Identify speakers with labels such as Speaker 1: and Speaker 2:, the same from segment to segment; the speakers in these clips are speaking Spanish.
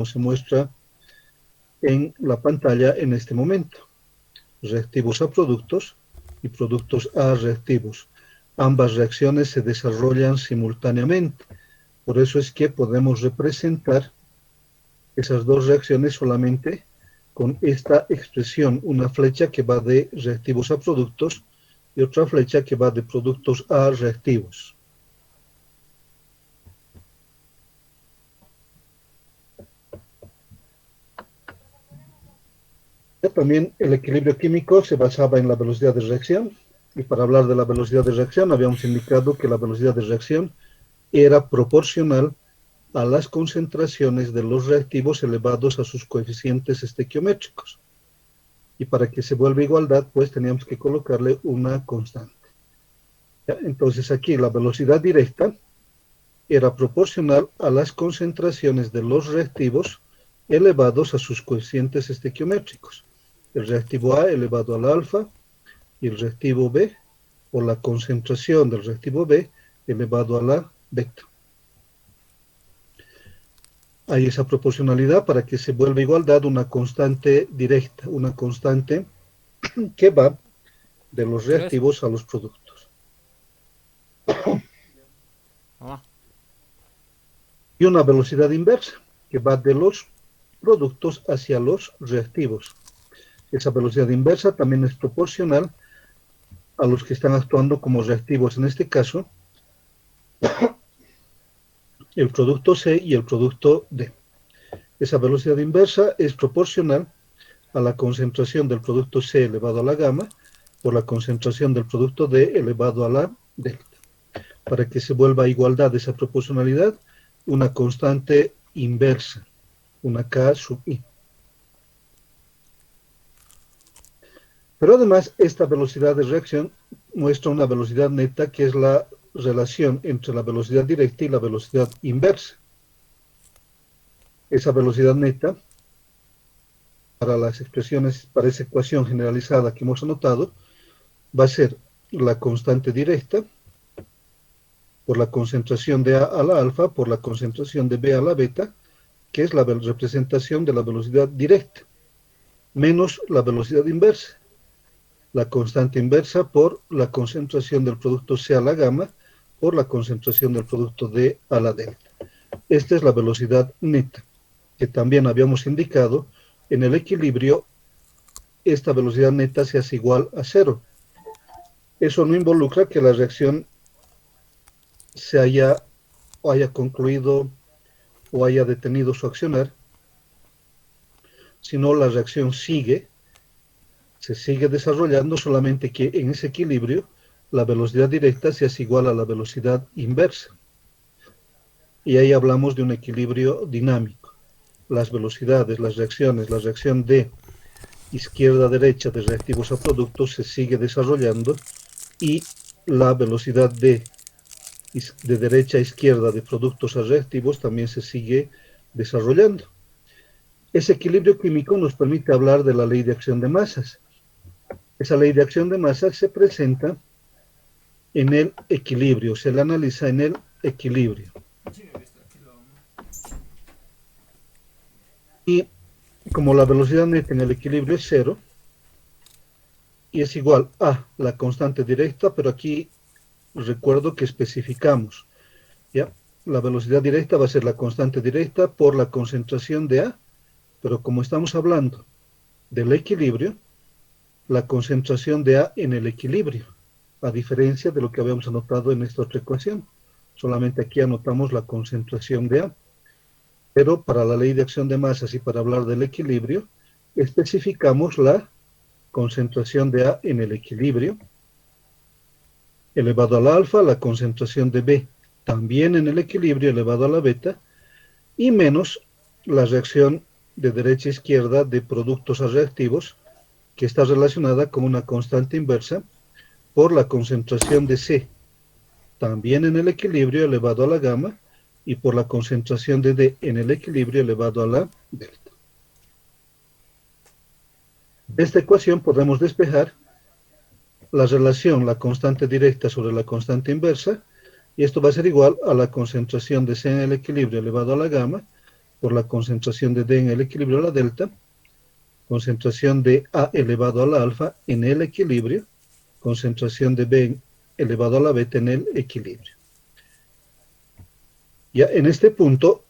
Speaker 1: se muestra en la pantalla en este momento. Reactivos a productos y productos a reactivos. Ambas reacciones se desarrollan simultáneamente. Por eso es que podemos representar esas dos reacciones solamente con esta expresión, una flecha que va de reactivos a productos y otra flecha que va de productos a reactivos. También el equilibrio químico se basaba en la velocidad de reacción, y para hablar de la velocidad de reacción habíamos indicado que la velocidad de reacción era proporcional a las concentraciones de los reactivos elevados a sus coeficientes estequiométricos. Y para que se vuelva igualdad, pues teníamos que colocarle una constante. ¿Ya? Entonces aquí la velocidad directa era proporcional a las concentraciones de los reactivos elevados a sus coeficientes estequiométricos. El reactivo A elevado a la alfa y el reactivo B, o la concentración del reactivo B elevado a la beta. Hay esa proporcionalidad para que se vuelva igualdad una constante directa, una constante que va de los reactivos a los productos. Y una velocidad inversa, que va de los productos hacia los reactivos. Esa velocidad inversa también es proporcional a los que están actuando como reactivos, en este caso, el producto C y el producto D. Esa velocidad inversa es proporcional a la concentración del producto C elevado a la gamma por la concentración del producto D elevado a la delta. Para que se vuelva a igualdad esa proporcionalidad, una constante inversa, una K sub I. Pero además, esta velocidad de reacción muestra una velocidad neta, que es la relación entre la velocidad directa y la velocidad inversa. Esa velocidad neta, para las expresiones, para esa ecuación generalizada que hemos anotado, va a ser la constante directa por la concentración de A a la alfa por la concentración de B a la beta, que es la representación de la velocidad directa, menos la velocidad inversa, la constante inversa por la concentración del producto C a la gamma por la concentración del producto D a la delta. Esta es la velocidad neta, que también habíamos indicado en el equilibrio. Esta velocidad neta se hace igual a cero. Eso no involucra que la reacción se haya concluido o haya detenido su accionar, sino la reacción se sigue desarrollando, solamente que en ese equilibrio la velocidad directa se hace igual a la velocidad inversa. Y ahí hablamos de un equilibrio dinámico. Las velocidades, las reacciones, la reacción de izquierda a derecha de reactivos a productos se sigue desarrollando, y la velocidad de derecha a izquierda de productos a reactivos también se sigue desarrollando. Ese equilibrio químico nos permite hablar de la ley de acción de masas. Esa ley de acción de masas se presenta en el equilibrio, se la analiza en el equilibrio. Y como la velocidad neta en el equilibrio es cero, y es igual a la constante directa, pero aquí recuerdo que especificamos, ¿ya? La velocidad directa va a ser la constante directa por la concentración de A, pero como estamos hablando del equilibrio, la concentración de A en el equilibrio, a diferencia de lo que habíamos anotado en esta otra ecuación. Solamente aquí anotamos la concentración de A. Pero para la ley de acción de masas y para hablar del equilibrio, especificamos la concentración de A en el equilibrio, elevado a la alfa, la concentración de B también en el equilibrio elevado a la beta, y menos la reacción de derecha a izquierda de productos a reactivos, que está relacionada con una constante inversa por la concentración de C, también en el equilibrio elevado a la gamma, y por la concentración de D en el equilibrio elevado a la delta. De esta ecuación podemos despejar la relación, la constante directa sobre la constante inversa, y esto va a ser igual a la concentración de C en el equilibrio elevado a la gamma por la concentración de D en el equilibrio a la delta, concentración de A elevado a la alfa en el equilibrio, concentración de B elevado a la beta en el equilibrio. Ya en este punto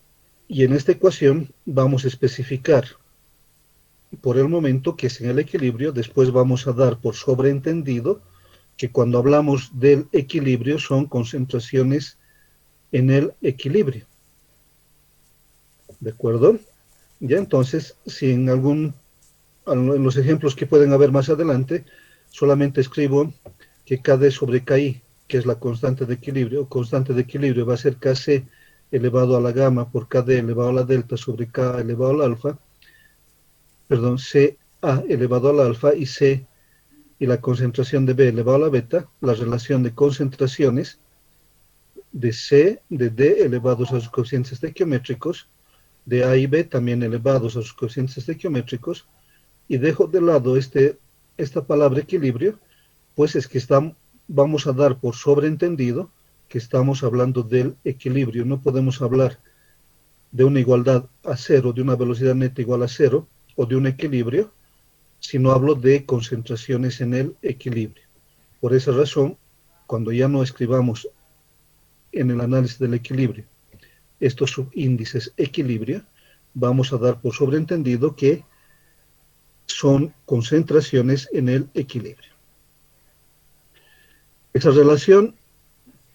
Speaker 1: y en esta ecuación vamos a especificar por el momento que es en el equilibrio, después vamos a dar por sobreentendido que cuando hablamos del equilibrio son concentraciones en el equilibrio. ¿De acuerdo? Ya entonces, si en los ejemplos que pueden haber más adelante, solamente escribo que KD sobre KI, que es la constante de equilibrio va a ser KC elevado a la gamma por KD elevado a la delta sobre K elevado al alfa, perdón, CA elevado al alfa y C y la concentración de B elevado a la beta, la relación de concentraciones de C, de D elevados a sus coeficientes estequiométricos, de A y B también elevados a sus coeficientes estequiométricos, y dejo de lado esta palabra equilibrio, pues es que vamos a dar por sobreentendido que estamos hablando del equilibrio. No podemos hablar de una igualdad a cero, de una velocidad neta igual a cero, o de un equilibrio, si no hablo de concentraciones en el equilibrio. Por esa razón, cuando ya no escribamos en el análisis del equilibrio estos subíndices equilibrio, vamos a dar por sobreentendido que son concentraciones en el equilibrio. Esa relación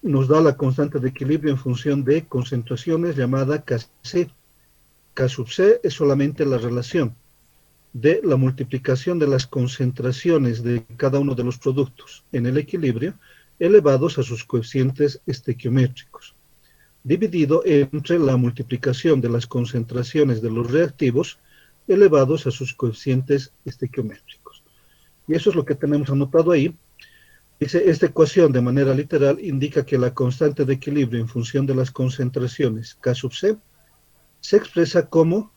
Speaker 1: nos da la constante de equilibrio en función de concentraciones llamada Kc. K sub C es solamente la relación de la multiplicación de las concentraciones de cada uno de los productos en el equilibrio elevados a sus coeficientes estequiométricos, dividido entre la multiplicación de las concentraciones de los reactivos elevados a sus coeficientes estequiométricos. Y eso es lo que tenemos anotado ahí. Dice, esta ecuación de manera literal indica que la constante de equilibrio en función de las concentraciones K sub C se expresa como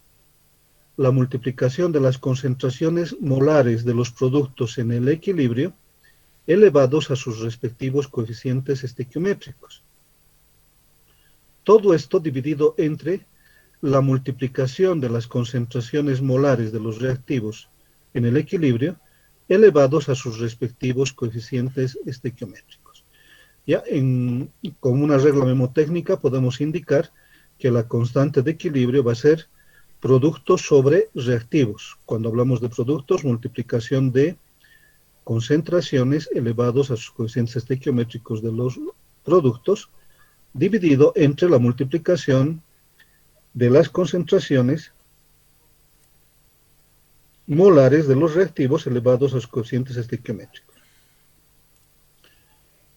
Speaker 1: la multiplicación de las concentraciones molares de los productos en el equilibrio elevados a sus respectivos coeficientes estequiométricos. Todo esto dividido entre la multiplicación de las concentraciones molares de los reactivos en el equilibrio elevados a sus respectivos coeficientes estequiométricos. Ya con una regla memotécnica podemos indicar que la constante de equilibrio va a ser productos sobre reactivos. Cuando hablamos de productos, multiplicación de concentraciones elevados a sus coeficientes estequiométricos de los productos, dividido entre la multiplicación de las concentraciones molares de los reactivos elevados a sus coeficientes estequiométricos.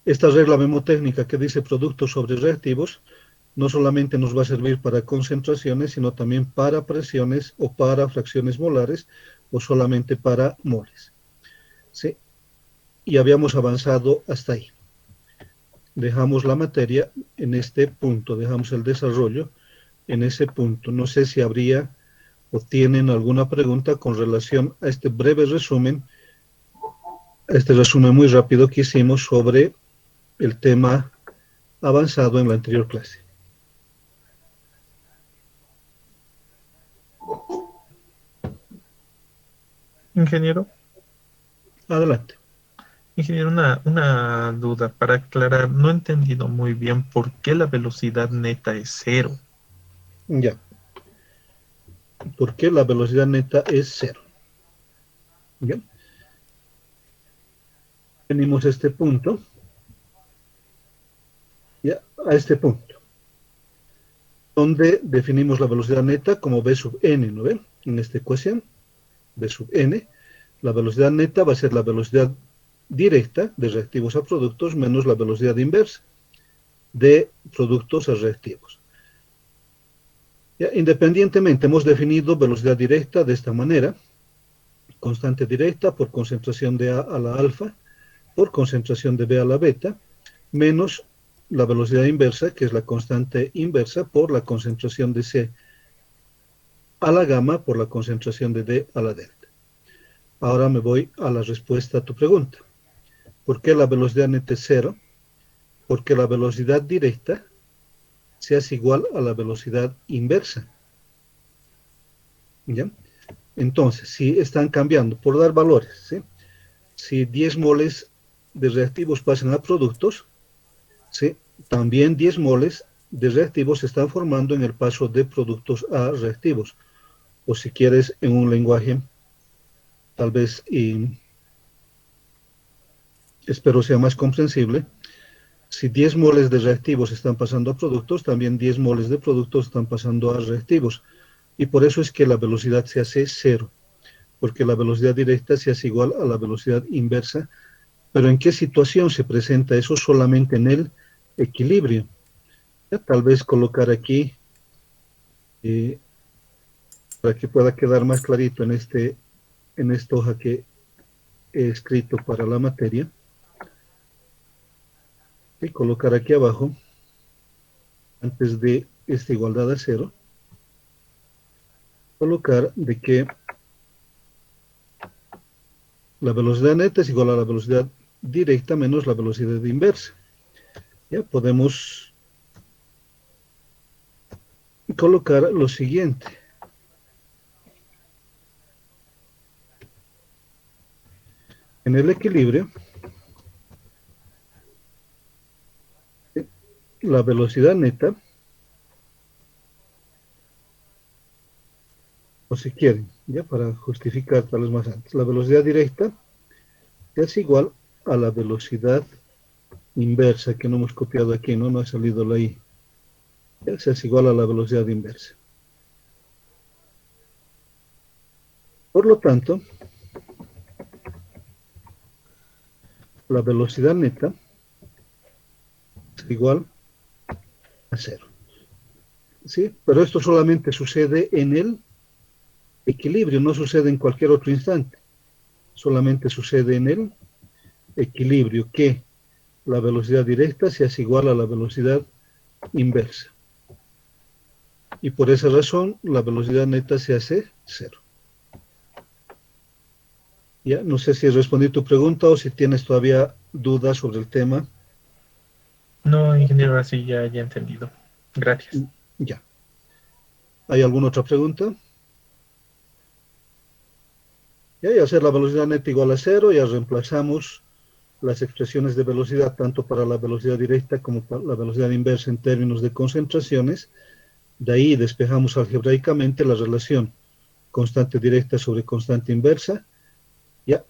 Speaker 1: Esta regla memotécnica que dice productos sobre reactivos no solamente nos va a servir para concentraciones, sino también para presiones o para fracciones molares o solamente para moles. ¿Sí? Y habíamos avanzado hasta ahí. Dejamos la materia en este punto, dejamos el desarrollo en ese punto. No sé si habría o tienen alguna pregunta con relación a este breve resumen, este resumen muy rápido que hicimos sobre el tema avanzado en la anterior clase.
Speaker 2: Ingeniero,
Speaker 1: Adelante.
Speaker 2: una duda para aclarar. No he entendido muy bien por qué la velocidad neta es cero.
Speaker 1: Ya. ¿Por qué la velocidad neta es cero? Bien. Venimos a este punto. Ya, a este punto. Donde definimos la velocidad neta como V sub n, ¿no ven? En esta ecuación, V sub n, la velocidad neta va a ser la velocidad directa de reactivos a productos menos la velocidad inversa de productos a reactivos. Ya, independientemente, hemos definido velocidad directa de esta manera, constante directa por concentración de A a la alfa, por concentración de B a la beta, menos la velocidad inversa, que es la constante inversa, por la concentración de C a la gamma, por la concentración de D a la delta. Ahora me voy a la respuesta a tu pregunta. ¿Por qué la velocidad neta es cero? Porque la velocidad directa se hace igual a la velocidad inversa. ¿ya? Entonces, si están cambiando, por dar valores, ¿sí? Si 10 moles de reactivos pasan a productos, ¿sí? También 10 moles de reactivos se están formando en el paso de productos a reactivos. O si quieres, en un lenguaje, tal vez, y espero sea más comprensible, si 10 moles de reactivos están pasando a productos, también 10 moles de productos están pasando a reactivos. Y por eso es que la velocidad se hace cero, porque la velocidad directa se hace igual a la velocidad inversa. Pero ¿en qué situación se presenta eso? Solamente en el equilibrio. Ya, tal vez colocar aquí, eh, para que pueda quedar más clarito en esta hoja que he escrito para la materia, y colocar aquí abajo, antes de esta igualdad a cero, colocar de que la velocidad neta es igual a la velocidad directa menos la velocidad inversa. Ya podemos colocar lo siguiente. En el equilibrio, la velocidad neta, o si quieren, ya para justificar tal vez más antes, la velocidad directa es igual a la velocidad inversa que no hemos copiado aquí, no ha salido la I. Esa es igual a la velocidad inversa. Por lo tanto, la velocidad neta es igual a cero. ¿Sí? Pero esto solamente sucede en el equilibrio, no sucede en cualquier otro instante. Solamente sucede en el equilibrio que la velocidad directa se hace igual a la velocidad inversa. Y por esa razón la velocidad neta se hace cero. Ya, no sé si respondí tu pregunta o si tienes todavía dudas sobre el tema.
Speaker 2: No, ingeniero, así ya he entendido. Gracias.
Speaker 1: Ya. ¿Hay alguna otra pregunta? Ya, y hacer la velocidad neta igual a cero, ya reemplazamos las expresiones de velocidad tanto para la velocidad directa como para la velocidad inversa en términos de concentraciones. De ahí despejamos algebraicamente la relación constante directa sobre constante inversa. Ya,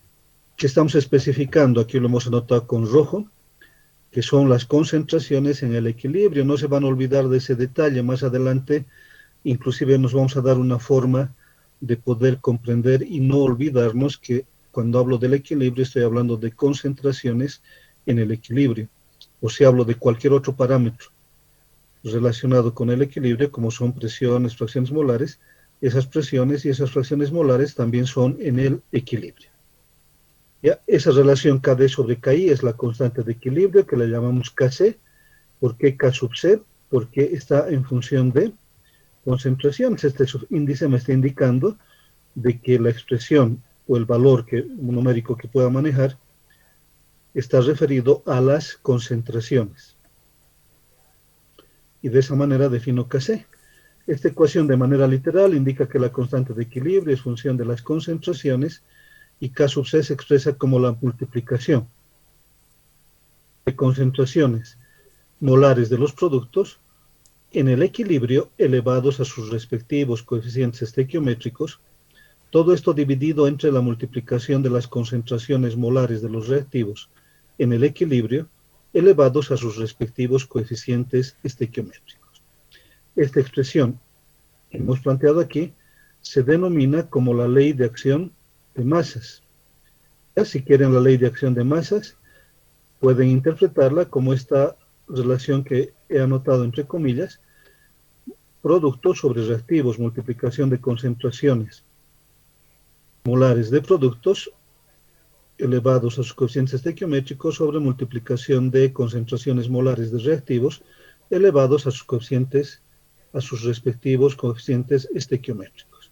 Speaker 1: que estamos especificando, aquí lo hemos anotado con rojo, que son las concentraciones en el equilibrio. No se van a olvidar de ese detalle. Más adelante, inclusive nos vamos a dar una forma de poder comprender y no olvidarnos que cuando hablo del equilibrio estoy hablando de concentraciones en el equilibrio. O si hablo de cualquier otro parámetro relacionado con el equilibrio, como son presiones, fracciones molares, esas presiones y esas fracciones molares también son en el equilibrio. ¿Ya? Esa relación KD sobre KI es la constante de equilibrio que le llamamos KC. ¿Por qué K sub C? Porque está en función de concentraciones. Este índice me está indicando de que la expresión o el valor numérico que pueda manejar está referido a las concentraciones. Y de esa manera defino KC. Esta ecuación de manera literal indica que la constante de equilibrio es función de las concentraciones y K sub C se expresa como la multiplicación de concentraciones molares de los productos en el equilibrio elevados a sus respectivos coeficientes estequiométricos, todo esto dividido entre la multiplicación de las concentraciones molares de los reactivos en el equilibrio elevados a sus respectivos coeficientes estequiométricos. Esta expresión que hemos planteado aquí se denomina como la ley de acción de masas. Ya, si quieren la ley de acción de masas, pueden interpretarla como esta relación que he anotado entre comillas, productos sobre reactivos, multiplicación de concentraciones molares de productos elevados a sus coeficientes estequiométricos sobre multiplicación de concentraciones molares de reactivos elevados a sus coeficientes, a sus respectivos coeficientes estequiométricos.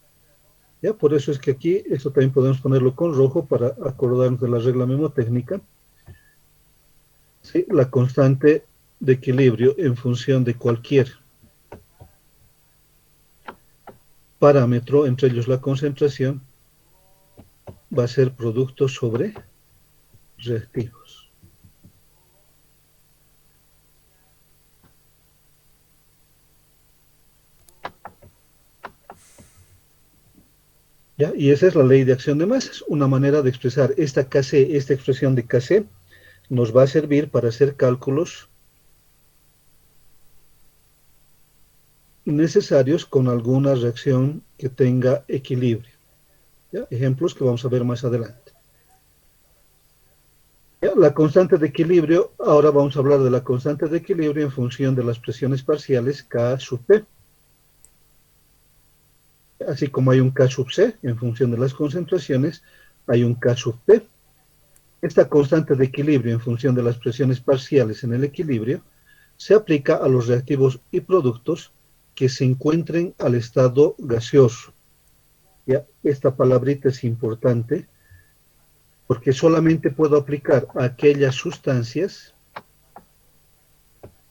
Speaker 1: Ya, por eso es que aquí, esto también podemos ponerlo con rojo para acordarnos de la regla memotécnica. ¿Sí? La constante de equilibrio en función de cualquier parámetro, entre ellos la concentración, va a ser producto sobre reactivos. ¿Ya? Y esa es la ley de acción de masas, una manera de expresar esta KC, esta expresión de KC, nos va a servir para hacer cálculos necesarios con alguna reacción que tenga equilibrio. ¿Ya? Ejemplos que vamos a ver más adelante. ¿Ya? La constante de equilibrio, ahora vamos a hablar de la constante de equilibrio en función de las presiones parciales K sub P. Así como hay un K sub C en función de las concentraciones, hay un K sub P. Esta constante de equilibrio en función de las presiones parciales en el equilibrio se aplica a los reactivos y productos que se encuentren al estado gaseoso. ¿Ya? Esta palabrita es importante porque solamente puedo aplicar a aquellas sustancias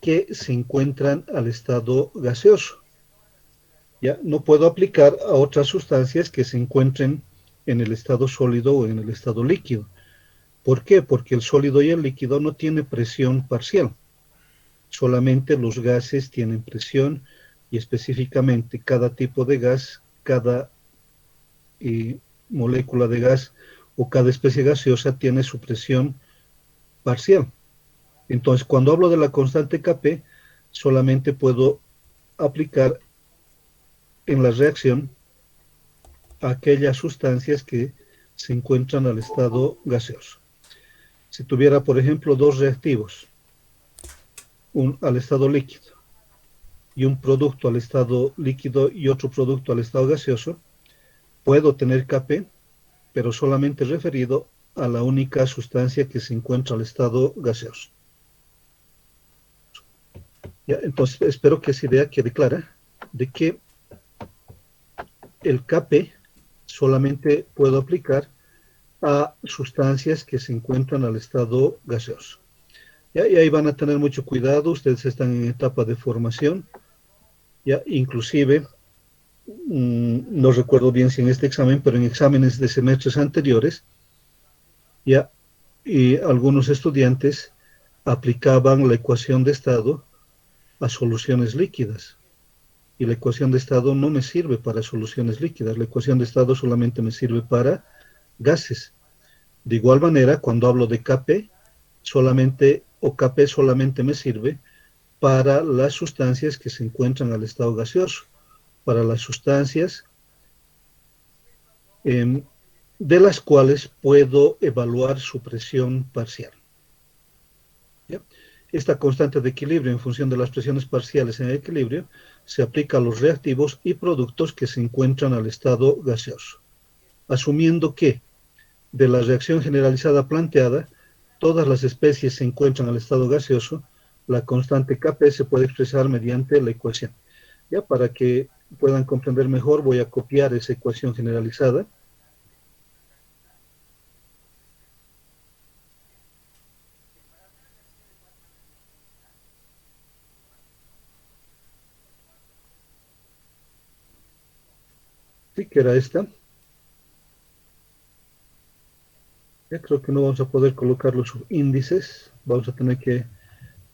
Speaker 1: que se encuentran al estado gaseoso. ¿Ya? No puedo aplicar a otras sustancias que se encuentren en el estado sólido o en el estado líquido. ¿Por qué? Porque el sólido y el líquido no tienen presión parcial. Solamente los gases tienen presión y específicamente cada tipo de gas, cada molécula de gas o cada especie gaseosa tiene su presión parcial. Entonces, cuando hablo de la constante Kp, solamente puedo aplicar en la reacción a aquellas sustancias que se encuentran al estado gaseoso. Si tuviera, por ejemplo, dos reactivos, al estado líquido y un producto al estado líquido y otro producto al estado gaseoso, puedo tener Kp, pero solamente referido a la única sustancia que se encuentra al estado gaseoso. ¿Ya? Entonces, espero que esa idea quede clara de que el Kp solamente puedo aplicar a sustancias que se encuentran al estado gaseoso. ¿Ya? Y ahí van a tener mucho cuidado, ustedes están en etapa de formación, ya inclusive, no recuerdo bien si en este examen, pero en exámenes de semestres anteriores, ya y algunos estudiantes aplicaban la ecuación de estado a soluciones líquidas. Y la ecuación de estado no me sirve para soluciones líquidas, la ecuación de estado solamente me sirve para gases. De igual manera, cuando hablo de Kp, solamente, o Kp solamente me sirve para las sustancias que se encuentran al estado gaseoso, para las sustancias de las cuales puedo evaluar su presión parcial. ¿Ya? Esta constante de equilibrio en función de las presiones parciales en el equilibrio se aplica a los reactivos y productos que se encuentran al estado gaseoso, asumiendo que de la reacción generalizada planteada, todas las especies se encuentran al estado gaseoso, la constante Kp se puede expresar mediante la ecuación. Ya para que puedan comprender mejor, voy a copiar esa ecuación generalizada. Sí, que era esta. Ya creo que no vamos a poder colocar los subíndices. Vamos a tener que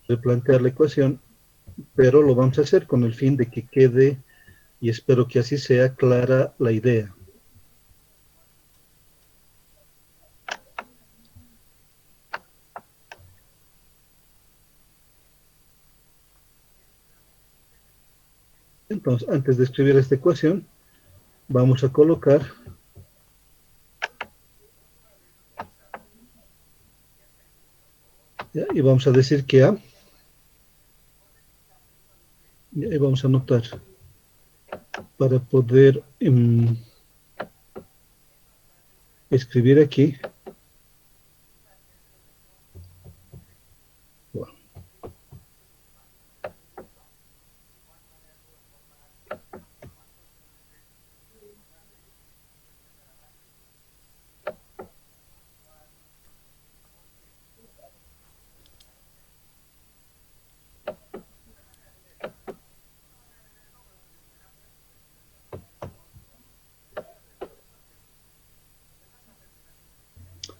Speaker 1: replantear la ecuación, pero lo vamos a hacer con el fin de que quede, y espero que así sea, clara la idea. Entonces, antes de escribir esta ecuación, vamos a colocar ¿ya? Y vamos a decir que A, y vamos a anotar para poder escribir aquí. Bueno,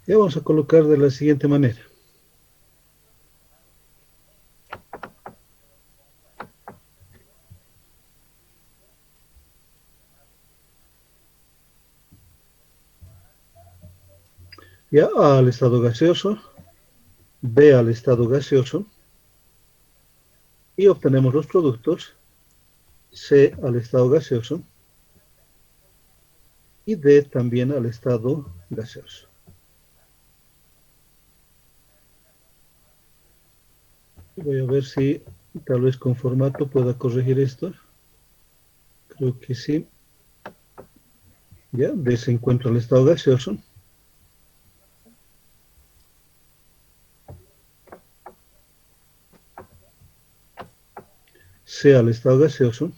Speaker 1: Ya vamos a colocar de la siguiente manera. Ya A al estado gaseoso, B al estado gaseoso, y obtenemos los productos C al estado gaseoso y D también al estado gaseoso. Voy a ver si tal vez con formato pueda corregir esto. Creo que sí. Ya, D se encuentra el estado gaseoso. C al estado gaseoso.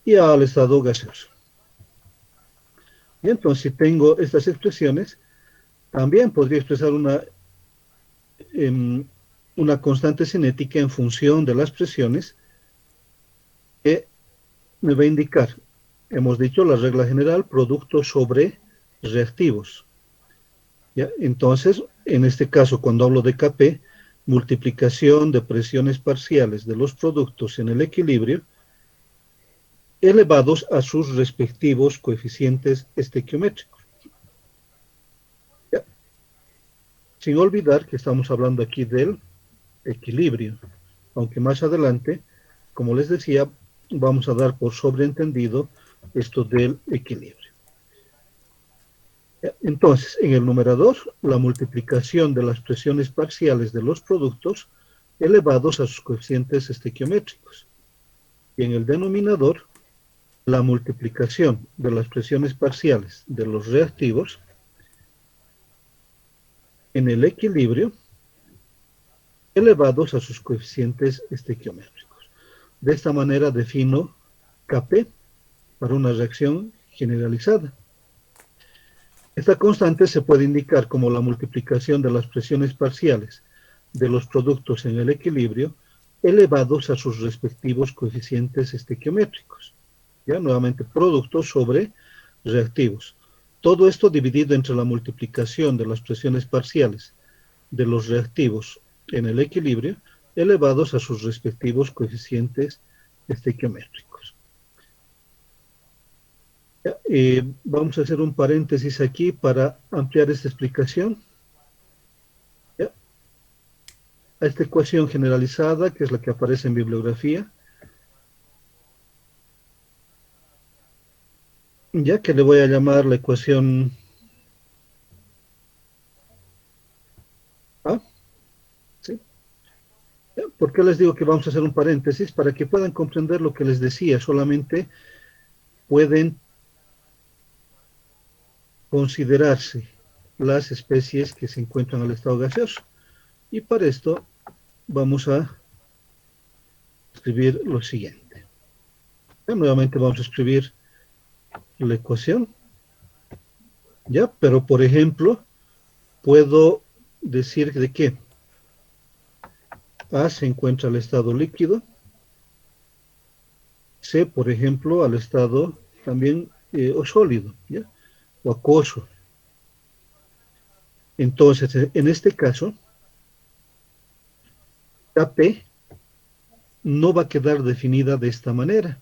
Speaker 1: Y A al estado gaseoso. Y entonces, si tengo estas expresiones, también podría expresar una constante cinética en función de las presiones que me va a indicar, hemos dicho, la regla general, productos sobre reactivos. ¿Ya? Entonces, en este caso, cuando hablo de Kp, multiplicación de presiones parciales de los productos en el equilibrio elevados a sus respectivos coeficientes estequiométricos. ¿Ya? Sin olvidar que estamos hablando aquí del equilibrio, aunque más adelante, como les decía, vamos a dar por sobreentendido esto del equilibrio. Entonces, en el numerador, la multiplicación de las presiones parciales de los productos elevados a sus coeficientes estequiométricos. Y en el denominador, la multiplicación de las presiones parciales de los reactivos en el equilibrio elevados a sus coeficientes estequiométricos. De esta manera defino Kp para una reacción generalizada. Esta constante se puede indicar como la multiplicación de las presiones parciales de los productos en el equilibrio elevados a sus respectivos coeficientes estequiométricos. Ya nuevamente, productos sobre reactivos. Todo esto dividido entre la multiplicación de las presiones parciales de los reactivos en el equilibrio elevados a sus respectivos coeficientes estequiométricos. Vamos a hacer un paréntesis aquí para ampliar esta explicación. ¿Ya? A esta ecuación generalizada, que es la que aparece en bibliografía, ya que le voy a llamar la ecuación A. ¿Sí? ¿Ya? ¿Por qué les digo que vamos a hacer un paréntesis? Para que puedan comprender lo que les decía, solamente pueden considerarse las especies que se encuentran al estado gaseoso. Y para esto vamos a escribir lo siguiente. Ya, nuevamente vamos a escribir la ecuación. ¿Ya? Pero, por ejemplo, puedo decir de que A se encuentra al estado líquido, C, por ejemplo, al estado también o sólido, ¿ya? O acuoso. Entonces, en este caso, Kp no va a quedar definida de esta manera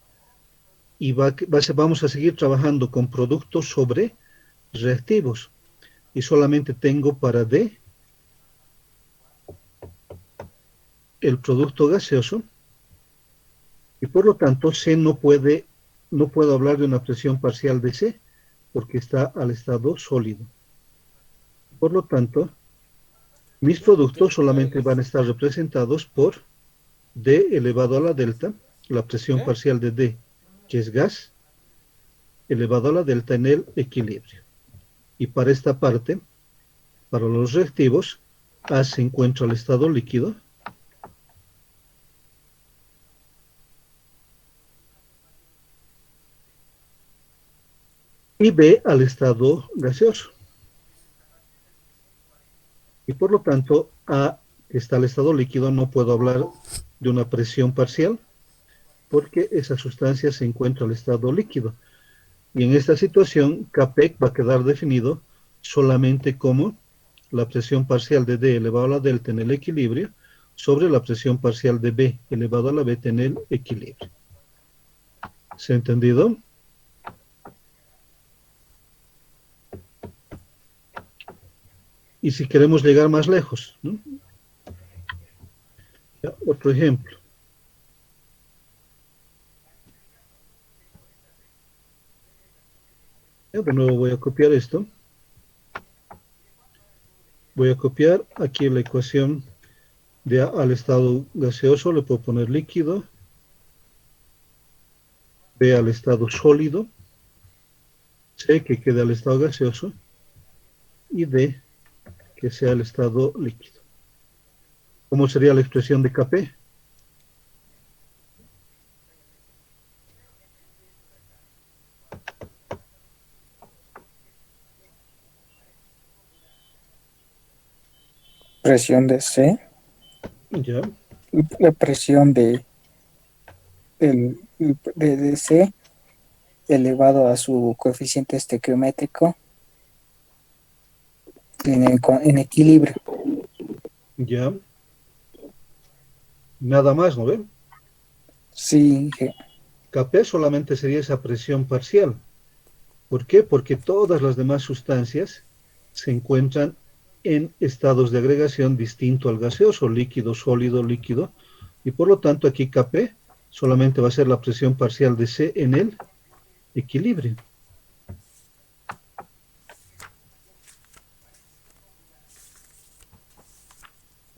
Speaker 1: y vamos a seguir trabajando con productos sobre reactivos y solamente tengo para D el producto gaseoso y por lo tanto C no puedo hablar de una presión parcial de C porque está al estado sólido. Por lo tanto, mis productos solamente van a estar representados por D elevado a la delta, la presión parcial de D, que es gas, elevado a la delta en el equilibrio. Y para esta parte, para los reactivos, A se encuentra al estado líquido, y B al estado gaseoso. Y por lo tanto, A, que está al estado líquido, no puedo hablar de una presión parcial porque esa sustancia se encuentra al estado líquido. Y en esta situación, Kp va a quedar definido solamente como la presión parcial de D elevado a la delta en el equilibrio sobre la presión parcial de B elevado a la beta en el equilibrio. ¿Se ha entendido? Y si queremos llegar más lejos, ¿no? Ya, otro ejemplo. Ya, de nuevo voy a copiar esto. Voy a copiar aquí la ecuación de A al estado gaseoso, le puedo poner líquido, B al estado sólido, C que quede al estado gaseoso y D que sea el estado líquido. ¿Cómo sería la expresión de Kp?
Speaker 3: Presión de C,
Speaker 1: Ya,
Speaker 3: la presión de C elevado a su coeficiente estequiométrico en equilibrio.
Speaker 1: ya. Nada más, ¿no ven?
Speaker 3: Sí,
Speaker 1: Kp solamente sería esa presión parcial. ¿Por qué? Porque todas las demás sustancias se encuentran en estados de agregación distinto al gaseoso, líquido, sólido, líquido, y por lo tanto aquí Kp solamente va a ser la presión parcial de C en el equilibrio.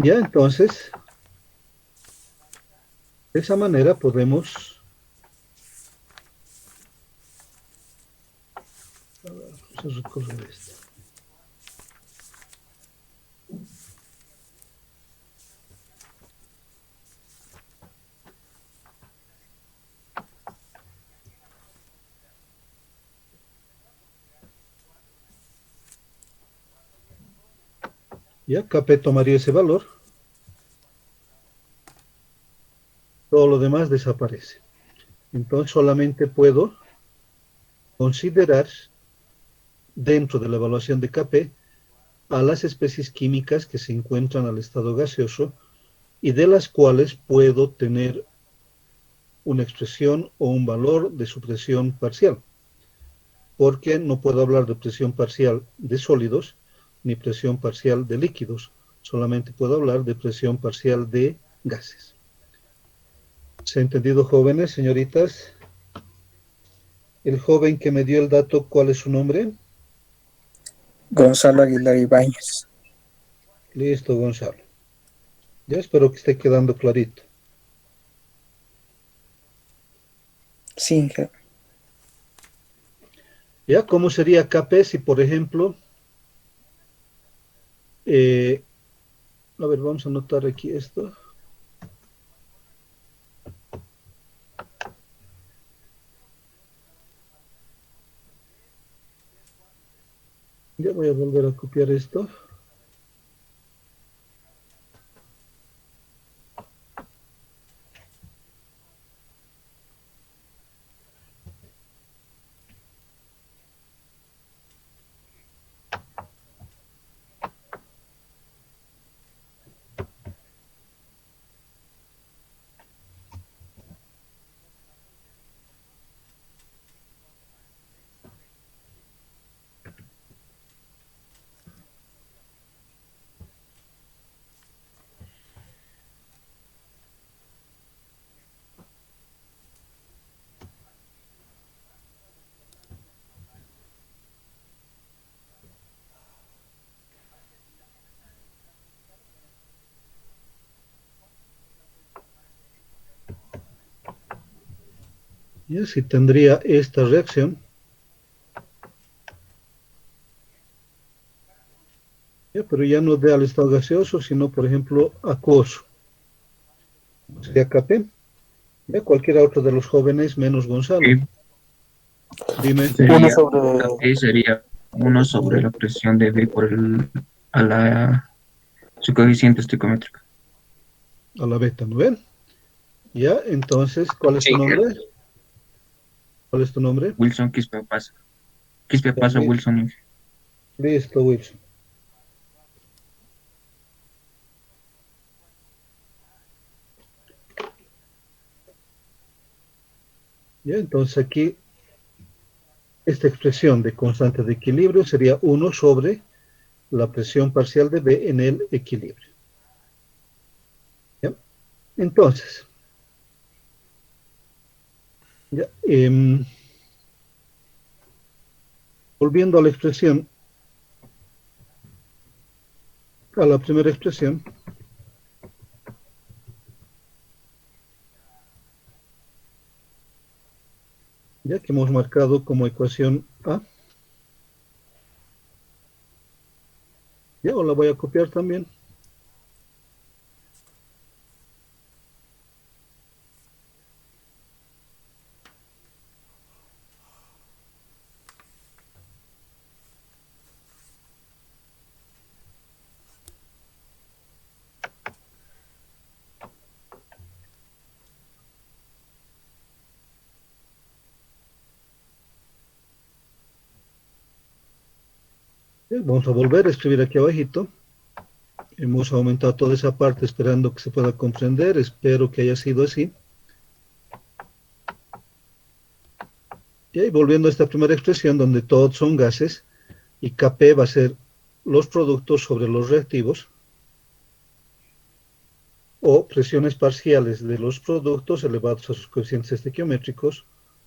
Speaker 1: Ya, entonces, de esa manera podemos recorrer esto. Ya, Kp tomaría ese valor, todo lo demás desaparece. Entonces solamente puedo considerar dentro de la evaluación de Kp a las especies químicas que se encuentran al estado gaseoso y de las cuales puedo tener una expresión o un valor de su presión parcial, porque no puedo hablar de presión parcial de sólidos ni presión parcial de líquidos, solamente puedo hablar de presión parcial de gases. ¿Se ha entendido, jóvenes, señoritas? El joven que me dio el dato, ¿cuál es su nombre?
Speaker 3: Gonzalo Aguilar Ibáñez.
Speaker 1: Listo, Gonzalo. Ya espero que esté quedando clarito.
Speaker 3: Sí,
Speaker 1: ¿Ya? ¿Cómo sería Kp si, por ejemplo, a ver, vamos a anotar aquí esto. Ya voy a volver a copiar esto. Y así tendría esta reacción. Ya, pero ya no de al estado gaseoso, sino, por ejemplo, acuoso. Sería Kp. Ya, cualquiera otro de los jóvenes menos Gonzalo.
Speaker 2: Y
Speaker 1: Dime.
Speaker 3: Uno
Speaker 4: Sería,
Speaker 3: sobre,
Speaker 4: KP sería 1 sobre la presión de B su coeficiente estequiométrico.
Speaker 1: A la beta, ¿no ven? Ya, entonces, ¿cuál es tu
Speaker 4: Sí.
Speaker 1: nombre? ¿Cuál es tu nombre?
Speaker 4: Wilson Quispe pasa. Quispe
Speaker 1: Ya,
Speaker 4: pasa Wilson Inge.
Speaker 1: listo, Wilson. Ya, entonces aquí, esta expresión de constante de equilibrio sería 1 sobre la presión parcial de B en el equilibrio. ¿Ya? Entonces, ya, volviendo a la expresión, a la primera expresión, ya que hemos marcado como ecuación A, ya, o la voy a copiar también. Vamos a volver a escribir aquí abajito. Hemos aumentado toda esa parte esperando que se pueda comprender. Espero que haya sido así. Y ahí volviendo a esta primera expresión donde todos son gases y Kp va a ser los productos sobre los reactivos o presiones parciales de los productos elevados a sus coeficientes estequiométricos,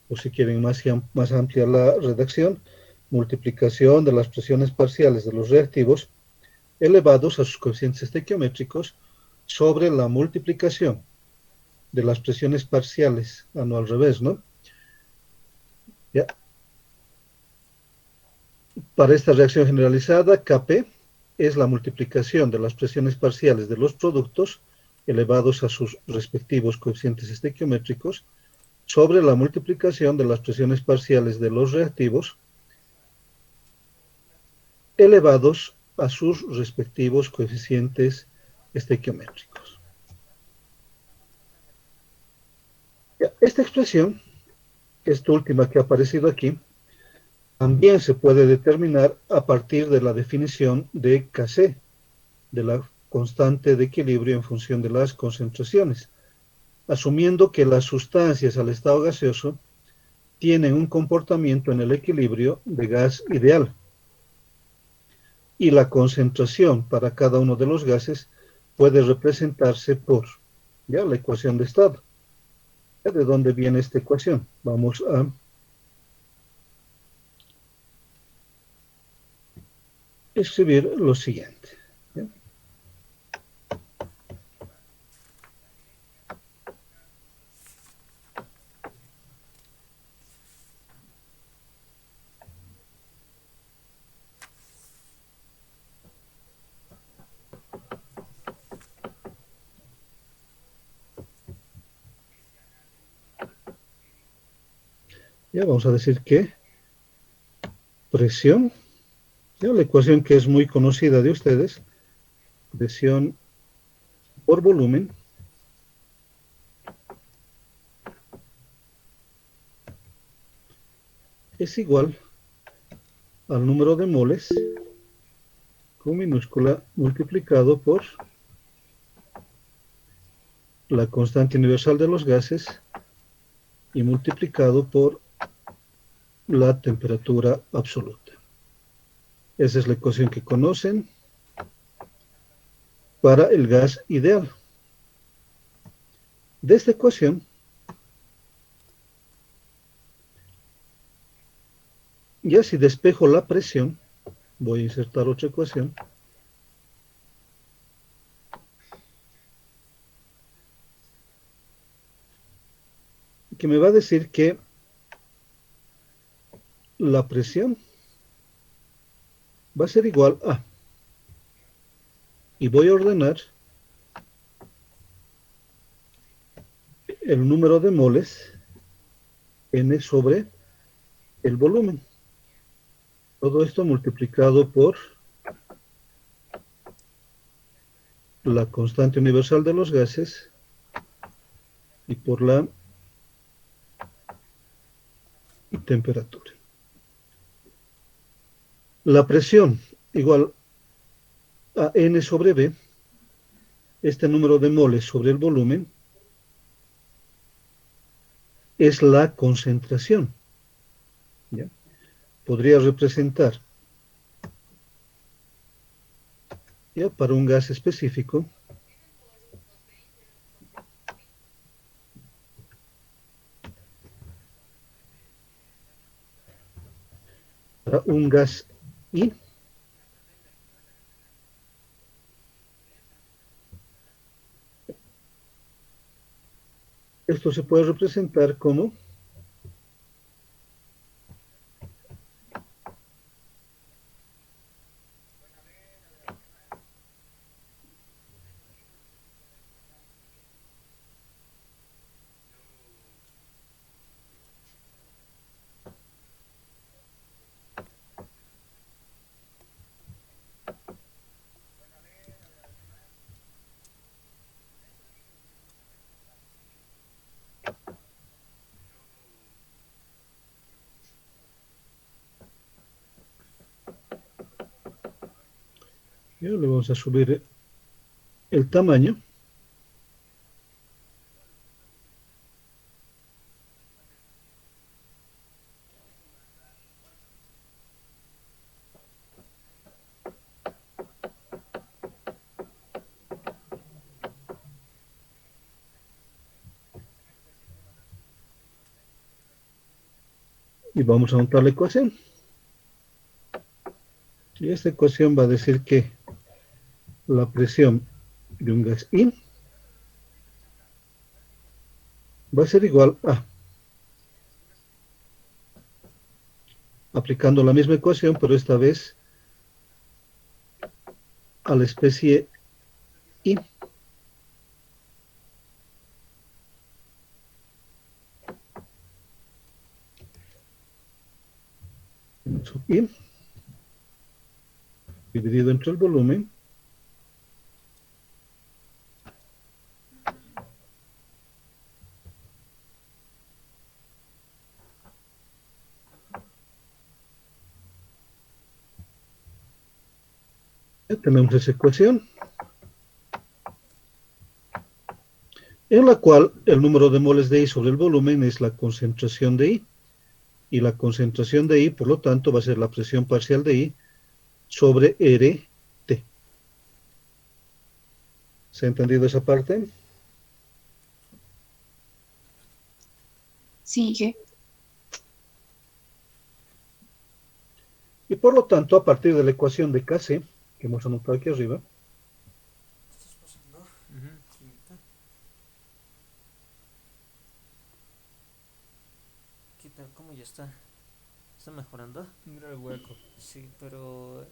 Speaker 1: o si quieren más amplia la redacción, multiplicación de las presiones parciales de los reactivos elevados a sus coeficientes estequiométricos sobre la multiplicación de las presiones parciales, no al revés, ¿no? ¿Ya? Para esta reacción generalizada, Kp es la multiplicación de las presiones parciales de los productos elevados a sus respectivos coeficientes estequiométricos sobre la multiplicación de las presiones parciales de los reactivos elevados a sus respectivos coeficientes estequiométricos. Esta expresión, esta última que ha aparecido aquí, también se puede determinar a partir de la definición de Kc, de la constante de equilibrio en función de las concentraciones, asumiendo que las sustancias al estado gaseoso tienen un comportamiento en el equilibrio de gas ideal y la concentración para cada uno de los gases puede representarse por la ecuación de estado. ¿De dónde viene esta ecuación? Vamos a escribir lo siguiente. Ya vamos a decir que presión, la ecuación que es muy conocida de ustedes, presión por volumen es igual al número de moles con minúscula multiplicado por la constante universal de los gases y multiplicado por la temperatura absoluta. Esa es la ecuación que conocen para el gas ideal. De esta ecuación, ya si despejo la presión, voy a insertar otra ecuación. Que me va a decir que la presión va a ser igual a, y voy a ordenar el número de moles n sobre el volumen. Todo esto multiplicado por la constante universal de los gases y por la temperatura. La presión igual a N sobre B, este número de moles sobre el volumen, es la concentración. ¿Ya? Podría representar, ¿ya?, para un gas específico, para un gas I, esto se puede representar como ya le vamos a subir el tamaño. Y vamos a anotar la ecuación. Y esta ecuación va a decir que la presión de un gas I va a ser igual a, aplicando la misma ecuación, pero esta vez a la especie I, sub I dividido entre el volumen ya tenemos esa ecuación en la cual el número de moles de I sobre el volumen es la concentración de I, y la concentración de I, por lo tanto, va a ser la presión parcial de I sobre RT. ¿Se ha entendido esa parte?
Speaker 5: Sigue.
Speaker 1: Y por lo tanto, a partir de la ecuación de Kc, que hemos anotado aquí arriba,
Speaker 6: ¿Qué tal? ¿Cómo ya está? ¿Está mejorando?
Speaker 7: Mira el hueco.
Speaker 6: Sí, pero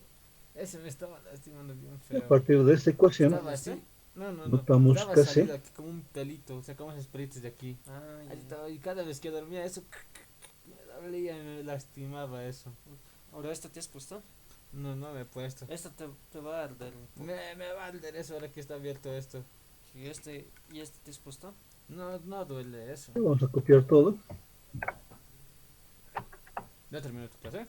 Speaker 7: Ese me estaba lastimando bien
Speaker 1: a
Speaker 7: feo.
Speaker 1: partir de esta ecuación,
Speaker 7: Estaba así. No, no, no.
Speaker 1: notamos
Speaker 7: Estaba
Speaker 1: Kc.
Speaker 7: salido aquí como un pelito. Sacamos esos pelitos de aquí.
Speaker 6: ya.
Speaker 7: Ahí estaba, y cada vez que dormía eso me dolía y me lastimaba eso.
Speaker 6: ¿Ahora esta te has puesto?
Speaker 7: No, no me he puesto.
Speaker 6: Esta te va a arder un poco.
Speaker 7: Me va a doler eso ahora que está abierto esto.
Speaker 6: ¿Y este te has puesto?
Speaker 7: No, no duele eso.
Speaker 1: Vamos a copiar todo.
Speaker 7: ¿Ya terminó tu clase?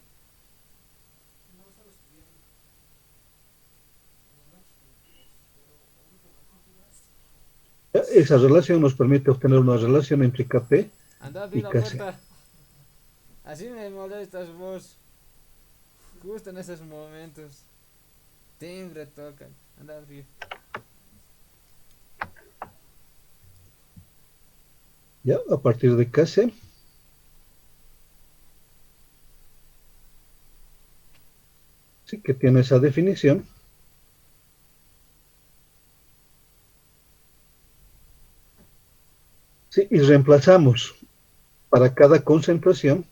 Speaker 1: Esa relación nos permite obtener una relación entre Kp
Speaker 7: Anda,
Speaker 1: y
Speaker 7: abrí la
Speaker 1: Kc.
Speaker 7: puerta. Así me molestas vos. Justo en esos momentos. Timbre tocan. Anda, abrí.
Speaker 1: Ya, a partir de Kc, sí, que tiene esa definición. Sí, y reemplazamos para cada concentración,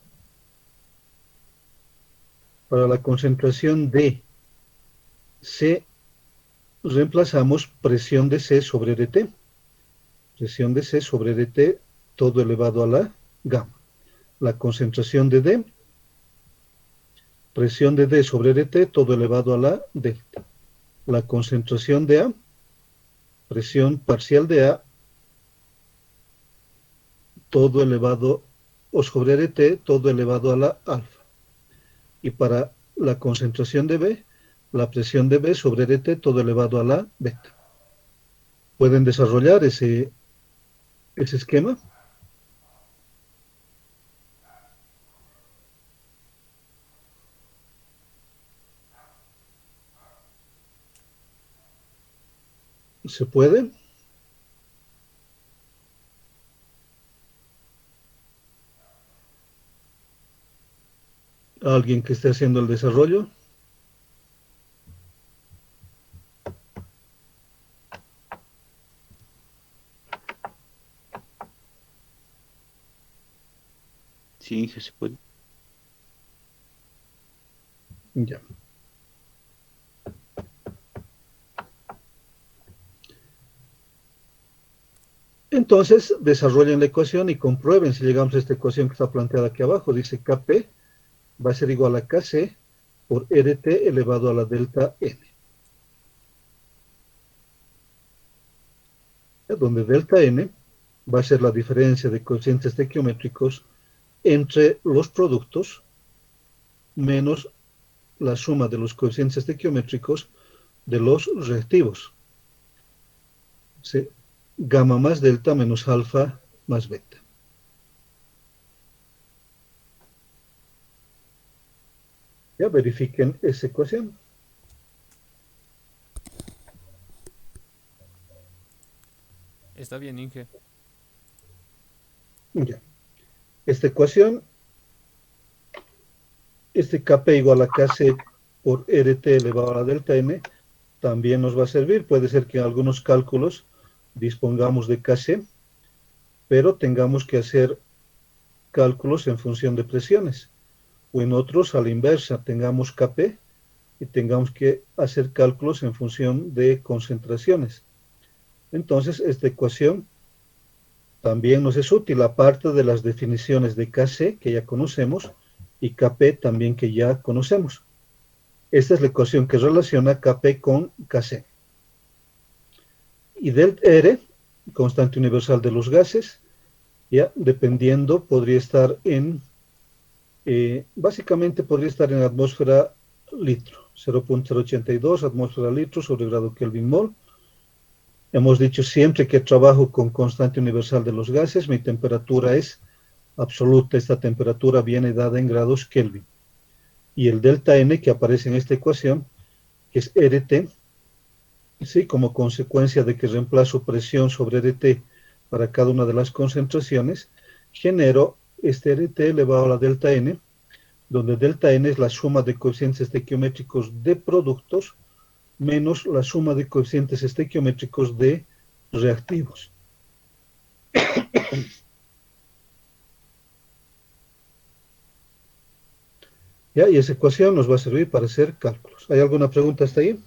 Speaker 1: para la concentración de C, reemplazamos presión de C sobre dt. Presión de C sobre dt, todo elevado a la gamma. La concentración de D presión de D sobre RT, todo elevado a la delta. La concentración de A, presión parcial de A, todo elevado o sobre RT, todo elevado a la alfa. Y para la concentración de B, la presión de B sobre RT, todo elevado a la beta. ¿Pueden desarrollar ese esquema? ¿Se puede? ¿Alguien que esté haciendo el desarrollo?
Speaker 5: Sí, Inge, se puede.
Speaker 1: Ya. Entonces, desarrollen la ecuación y comprueben si llegamos a esta ecuación que está planteada aquí abajo. Dice Kp va a ser igual a Kc por RT elevado a la delta N. Donde delta N va a ser la diferencia de coeficientes estequiométricos entre los productos menos la suma de los coeficientes estequiométricos de los reactivos. ¿Sí? Gamma más delta menos alfa más beta. Ya verifiquen esa ecuación.
Speaker 7: Está bien, Inge.
Speaker 1: Ya. Esta ecuación, este Kp igual a Kc por RT elevado a la delta N, también nos va a servir. Puede ser que en algunos cálculos dispongamos de Kc, pero tengamos que hacer cálculos en función de presiones. O en otros, a la inversa, tengamos Kp y tengamos que hacer cálculos en función de concentraciones. Entonces, esta ecuación también nos es útil, aparte de las definiciones de Kc, que ya conocemos, y Kp también que ya conocemos. Esta es la ecuación que relaciona Kp con Kc. Y del R, constante universal de los gases, ya dependiendo, podría estar en, básicamente podría estar en atmósfera litro, 0.082 atmósfera litro sobre grado Kelvin mol. Hemos dicho siempre que trabajo con constante universal de los gases, mi temperatura es absoluta, esta temperatura viene dada en grados Kelvin. Y el delta N que aparece en esta ecuación, que es RT, ¿sí? Como consecuencia de que reemplazo presión sobre RT para cada una de las concentraciones, genero este RT elevado a la delta N, donde delta N es la suma de coeficientes estequiométricos de productos menos la suma de coeficientes estequiométricos de reactivos. ¿Ya? Y esa ecuación nos va a servir para hacer cálculos. ¿Hay alguna pregunta hasta ahí?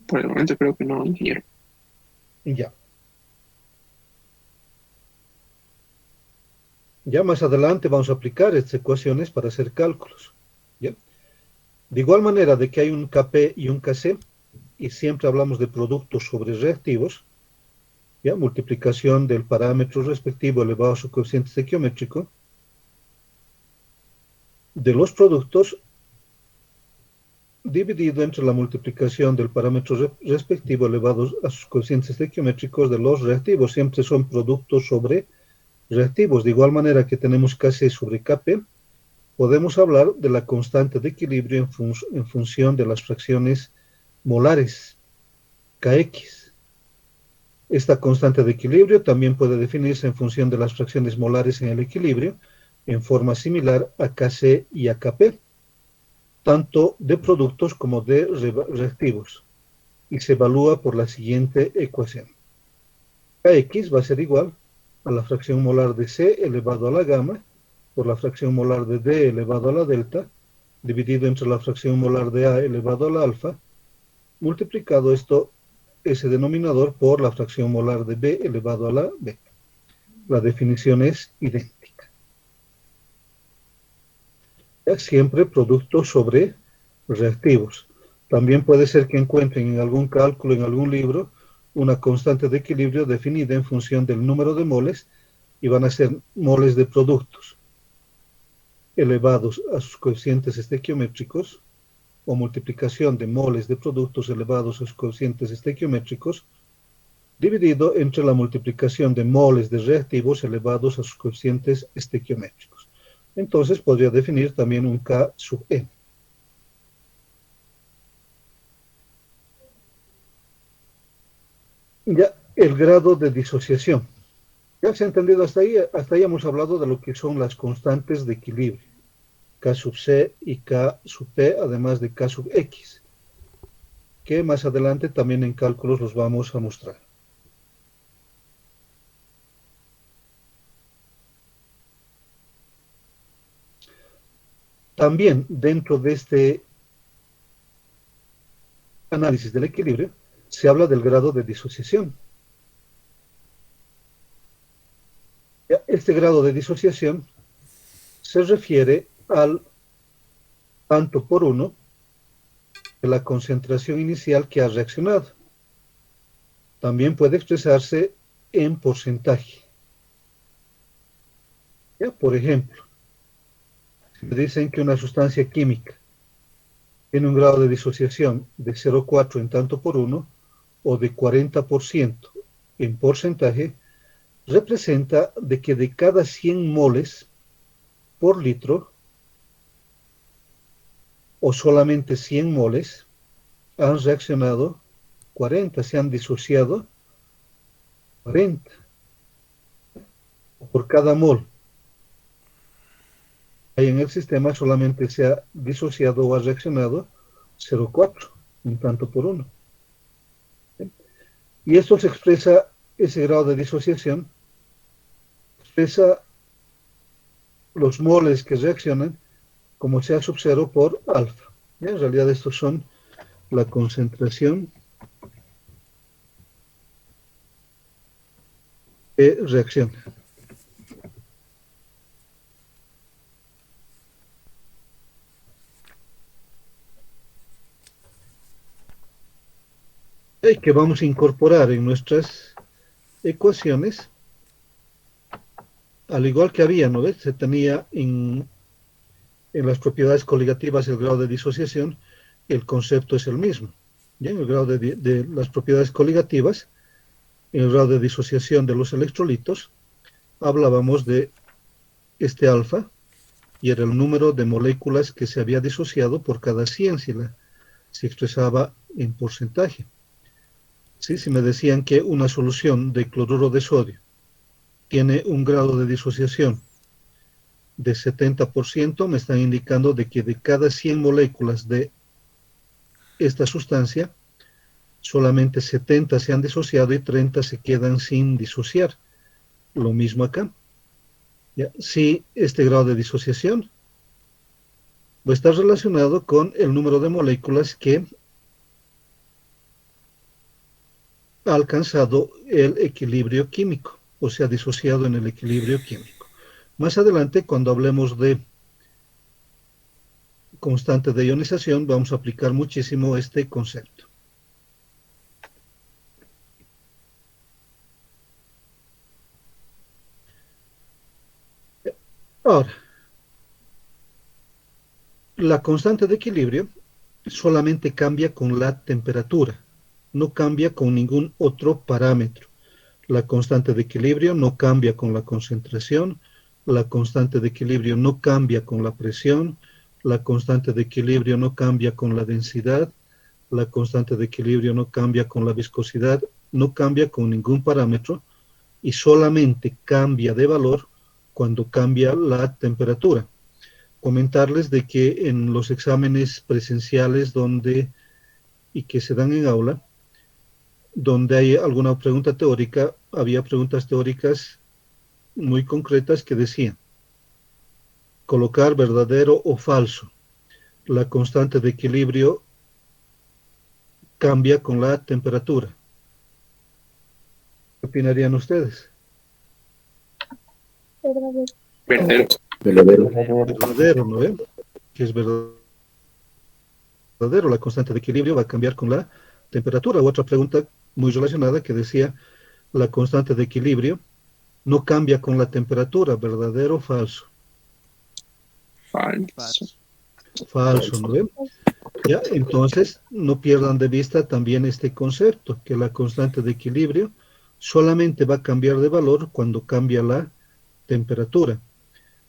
Speaker 8: Por el momento creo que no, ingeniero.
Speaker 1: Ya. Ya más adelante vamos a aplicar estas ecuaciones para hacer cálculos. ¿Ya? De igual manera de que hay un Kp y un Kc, y siempre hablamos de productos sobre reactivos, ¿ya? Multiplicación del parámetro respectivo elevado a su coeficiente estequiométrico, de los productos dividido entre la multiplicación del parámetro respectivo elevado a sus coeficientes estequiométricos de los reactivos. Siempre son productos sobre reactivos. De igual manera que tenemos Kc sobre Kp, podemos hablar de la constante de equilibrio en función de las fracciones molares, Kx. Esta constante de equilibrio también puede definirse en función de las fracciones molares en el equilibrio, en forma similar a Kc y a Kp, tanto de productos como de reactivos, y se evalúa por la siguiente ecuación. Kx va a ser igual a la fracción molar de C elevado a la gamma por la fracción molar de D elevado a la delta, dividido entre la fracción molar de A elevado a la alfa, multiplicado ese denominador por la fracción molar de B elevado a la B. La definición es idéntica. Ya, siempre producto sobre reactivos. También puede ser que encuentren en algún cálculo, en algún libro, una constante de equilibrio definida en función del número de moles y van a ser moles de productos elevados a sus coeficientes estequiométricos o multiplicación de moles de productos elevados a sus coeficientes estequiométricos dividido entre la multiplicación de moles de reactivos elevados a sus coeficientes estequiométricos. Entonces podría definir también un K sub E. Ya, el grado de disociación. Ya se ha entendido hasta ahí hemos hablado de lo que son las constantes de equilibrio, K sub C y K sub P, además de K sub X, que más adelante también en cálculos los vamos a mostrar. También dentro de este análisis del equilibrio se habla del grado de disociación. Este grado de disociación se refiere al tanto por uno de la concentración inicial que ha reaccionado. También puede expresarse en porcentaje. ¿Ya? Por ejemplo, si me dicen que una sustancia química tiene un grado de disociación de 0,4 en tanto por uno o de 40% en porcentaje, representa de que de cada 100 moles por litro o solamente 100 moles han reaccionado 40, se han disociado 40. Por cada mol hay en el sistema solamente se ha disociado o ha reaccionado 0,4 en tanto por uno. Y esto se expresa, ese grado de disociación, expresa los moles que reaccionan como sea sub 0 por alfa. ¿Ya? En realidad estos son la concentración de reacción. Y que vamos a incorporar en nuestras ecuaciones, al igual que había, ¿no ves? Se tenía en las propiedades coligativas el grado de disociación, el concepto es el mismo. ¿Ya? En el grado de las propiedades coligativas, en el grado de disociación de los electrolitos, hablábamos de este alfa, y era el número de moléculas que se había disociado por cada 100, se expresaba en porcentaje. ¿Sí? Si me decían que una solución de cloruro de sodio tiene un grado de disociación de 70%, me están indicando de que de cada 100 moléculas de esta sustancia, solamente 70 se han disociado y 30 se quedan sin disociar. Lo mismo acá. ¿Ya? Si este grado de disociación va a estar relacionado con el número de moléculas que ha alcanzado el equilibrio químico, o sea, disociado en el equilibrio químico. Más adelante, cuando hablemos de constante de ionización, vamos a aplicar muchísimo este concepto. Ahora, la constante de equilibrio solamente cambia con la temperatura, no cambia con ningún otro parámetro. La constante de equilibrio no cambia con la concentración, la constante de equilibrio no cambia con la presión, la constante de equilibrio no cambia con la densidad, la constante de equilibrio no cambia con la viscosidad, no cambia con ningún parámetro y solamente cambia de valor cuando cambia la temperatura. Comentarles de que en los exámenes presenciales y que se dan en aula, donde hay alguna pregunta teórica, había preguntas teóricas muy concretas que decían colocar verdadero o falso. La constante de equilibrio cambia con la temperatura. ¿Qué opinarían ustedes?
Speaker 8: Verdadero.
Speaker 1: Verdadero, ¿no ven? Que es verdadero, la constante de equilibrio va a cambiar con la temperatura. Otra pregunta muy relacionada que decía, la constante de equilibrio no cambia con la temperatura, ¿verdadero o falso?
Speaker 8: Falso.
Speaker 1: Falso, ¿no ven? Ya, entonces no pierdan de vista también este concepto, que la constante de equilibrio solamente va a cambiar de valor cuando cambia la temperatura.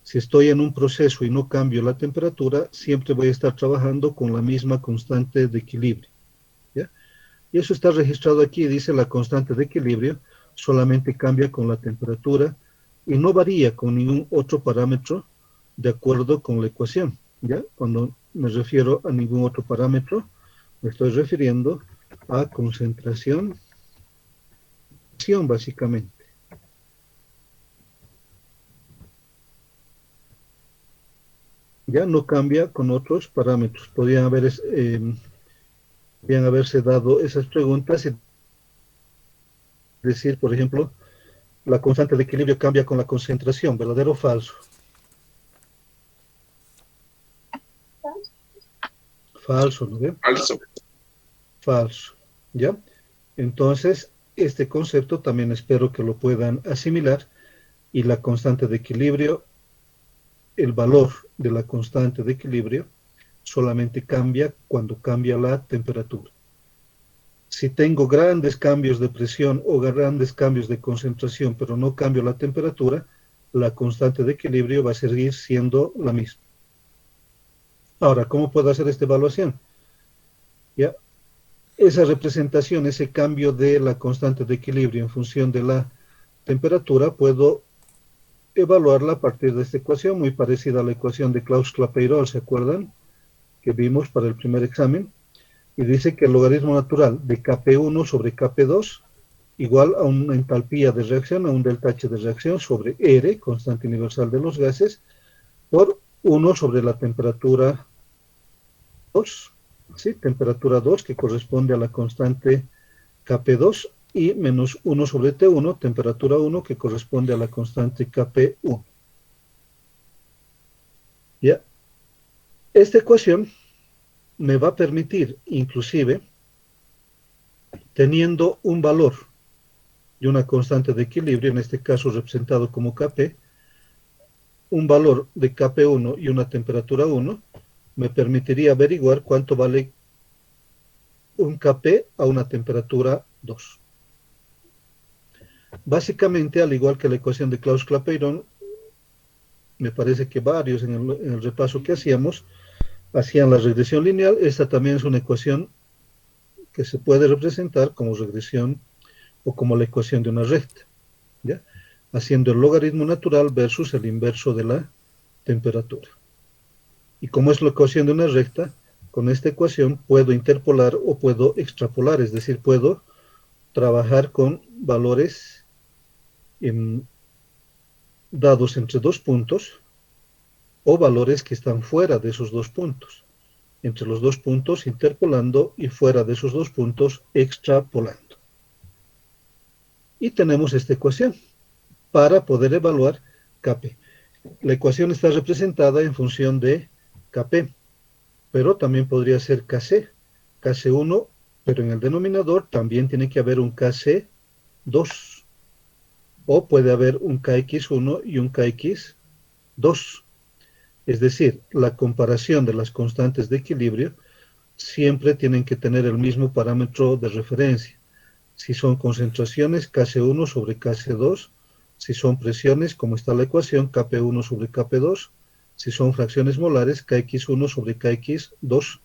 Speaker 1: Si estoy en un proceso y no cambio la temperatura, siempre voy a estar trabajando con la misma constante de equilibrio, ¿ya? Y eso está registrado aquí, dice la constante de equilibrio solamente cambia con la temperatura y no varía con ningún otro parámetro de acuerdo con la ecuación, ¿ya? Cuando me refiero a ningún otro parámetro, me estoy refiriendo a concentración, básicamente. Ya no cambia con otros parámetros. Podrían haberse dado esas preguntas y decir, por ejemplo, la constante de equilibrio cambia con la concentración, ¿verdadero o falso? Falso, ¿no ve?
Speaker 8: Falso.
Speaker 1: Falso, ¿ya? Entonces, este concepto también espero que lo puedan asimilar y la constante de equilibrio, el valor de la constante de equilibrio solamente cambia cuando cambia la temperatura. Si tengo grandes cambios de presión o grandes cambios de concentración, pero no cambio la temperatura, la constante de equilibrio va a seguir siendo la misma. Ahora, ¿cómo puedo hacer esta evaluación? ¿Ya? Esa representación, ese cambio de la constante de equilibrio en función de la temperatura, puedo evaluarla a partir de esta ecuación, muy parecida a la ecuación de Claus-Clapeyron, ¿se acuerdan? Que vimos para el primer examen. Y dice que el logaritmo natural de Kp1 sobre Kp2 igual a una entalpía de reacción, a un delta H de reacción sobre R, constante universal de los gases, por 1 sobre la temperatura 2, ¿sí? Temperatura 2 que corresponde a la constante Kp2 y menos 1 sobre T1, temperatura 1 que corresponde a la constante Kp1. ¿Ya? Esta ecuación me va a permitir, inclusive, teniendo un valor y una constante de equilibrio, en este caso representado como Kp, un valor de Kp1 y una temperatura 1, me permitiría averiguar cuánto vale un Kp a una temperatura 2. Básicamente, al igual que la ecuación de Claus-Clapeyron, me parece que varios en el repaso que hacíamos, hacían la regresión lineal. Esta también es una ecuación que se puede representar como regresión o como la ecuación de una recta, ¿ya? Haciendo el logaritmo natural versus el inverso de la temperatura. Y como es la ecuación de una recta, con esta ecuación puedo interpolar o puedo extrapolar, es decir, puedo trabajar con valores dados entre dos puntos o valores que están fuera de esos dos puntos. Entre los dos puntos interpolando y fuera de esos dos puntos extrapolando. Y tenemos esta ecuación para poder evaluar Kp. La ecuación está representada en función de Kp, pero también podría ser Kc, Kc1, pero en el denominador también tiene que haber un Kc2, o puede haber un Kx1 y un Kx2. Es decir, la comparación de las constantes de equilibrio siempre tienen que tener el mismo parámetro de referencia. Si son concentraciones, Kc1 sobre Kc2. Si son presiones, como está la ecuación, Kp1 sobre Kp2. Si son fracciones molares, Kx1 sobre Kx2.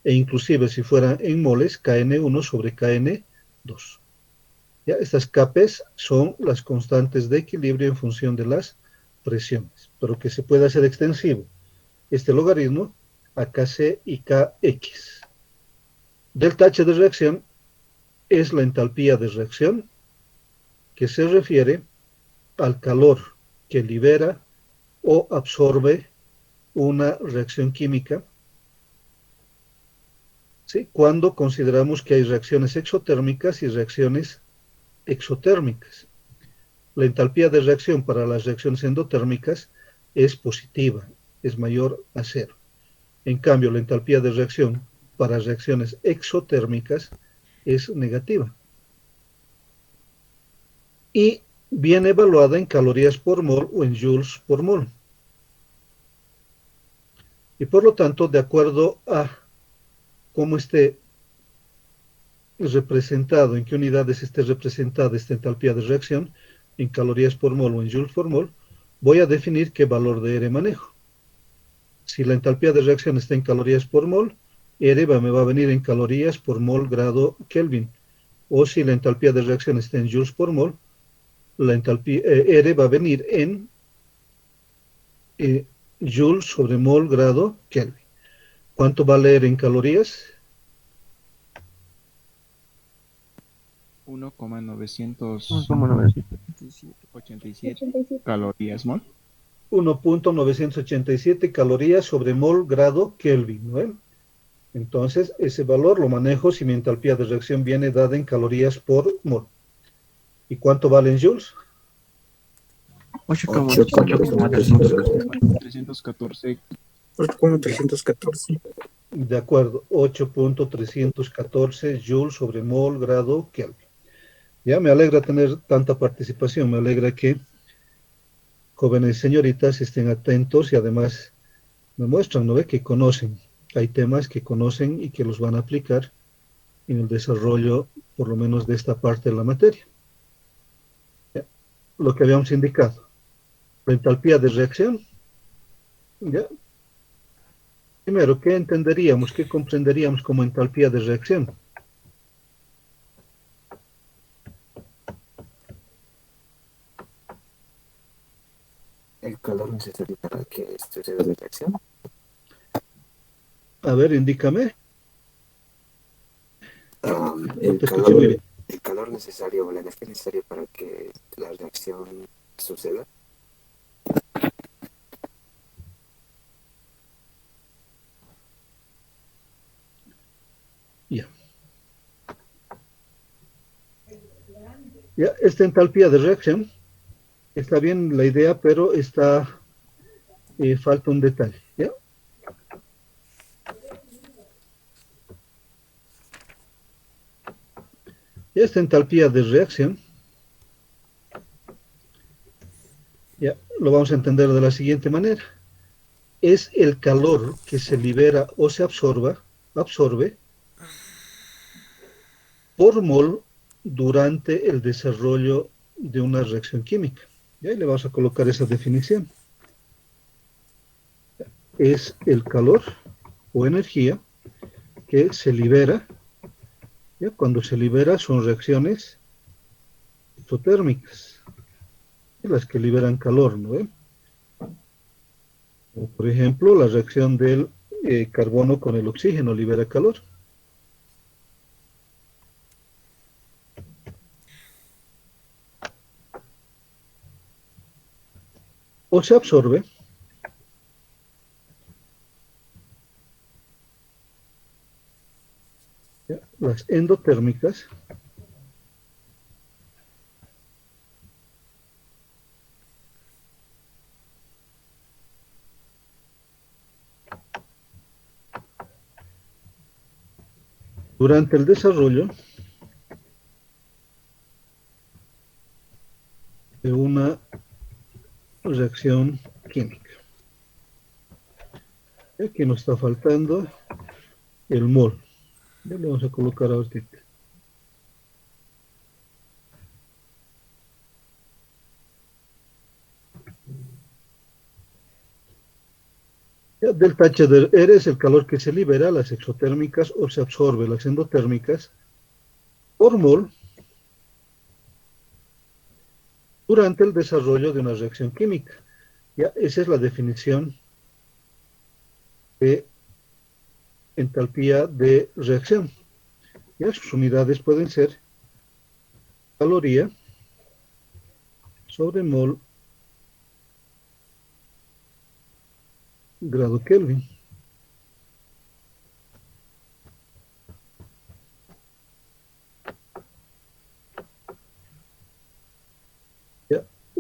Speaker 1: E inclusive si fueran en moles, Kn1 sobre Kn2. ¿Ya? Estas Kp's son las constantes de equilibrio en función de las presiones, pero que se puede hacer extensivo este logaritmo a Kc y Kx. Delta H de reacción es la entalpía de reacción que se refiere al calor que libera o absorbe una reacción química ¿sí? Cuando consideramos que hay reacciones exotérmicas y reacciones exotérmicas. La entalpía de reacción para las reacciones endotérmicas es positiva, es mayor a cero. En cambio, la entalpía de reacción para reacciones exotérmicas es negativa. Y viene evaluada en calorías por mol o en joules por mol. Y por lo tanto, de acuerdo a cómo esté representado, en qué unidades esté representada esta entalpía de reacción, en calorías por mol o en joules por mol, voy a definir qué valor de R manejo. Si la entalpía de reacción está en calorías por mol, R me va a venir en calorías por mol grado Kelvin. O si la entalpía de reacción está en joules por mol, la entalpía, R va a venir en joules sobre mol grado Kelvin. ¿Cuánto vale R en calorías?
Speaker 9: 1,987 calorías mol.
Speaker 1: 1.987 calorías sobre mol grado Kelvin, ¿no? Entonces, ese valor lo manejo si mi entalpía de reacción viene dada en calorías por mol. ¿Y cuánto vale en joules?
Speaker 4: 8,314.
Speaker 3: 8,314.
Speaker 1: De acuerdo, 8.314 joules sobre mol grado Kelvin. Ya me alegra tener tanta participación, me alegra que jóvenes señoritas estén atentos y además me muestran, ¿no ve? Que conocen. Hay temas que conocen y que los van a aplicar en el desarrollo, por lo menos de esta parte de la materia. ¿Ya? Lo que habíamos indicado. La entalpía de reacción. ¿Ya? Primero, ¿qué entenderíamos, qué comprenderíamos como entalpía de reacción?
Speaker 10: El calor necesario para que suceda la reacción.
Speaker 1: A ver, indícame. No te escuché muy bien.
Speaker 10: El calor necesario o la energía necesaria para que la reacción suceda.
Speaker 1: Ya. Ya, esta entalpía de reacción, está bien la idea, pero falta un detalle. ¿Ya? Y esta entalpía de reacción, ya lo vamos a entender de la siguiente manera. Es el calor que se libera o se absorbe por mol durante el desarrollo de una reacción química. Y ahí le vamos a colocar esa definición. Es el calor o energía que se libera. ¿Ya? Cuando se libera son reacciones exotérmicas, las que liberan calor, ¿no? Por ejemplo, la reacción del carbono con el oxígeno libera calor. O se absorbe ¿ya? Las endotérmicas durante el desarrollo de una reacción química. Aquí nos está faltando el mol. Ya le vamos a colocar ahorita. Ya, delta H de R es el calor que se libera, las exotérmicas, o se absorbe, las endotérmicas, por mol durante el desarrollo de una reacción química. Ya, esa es la definición de entalpía de reacción. Ya, sus unidades pueden ser caloría sobre mol grado Kelvin.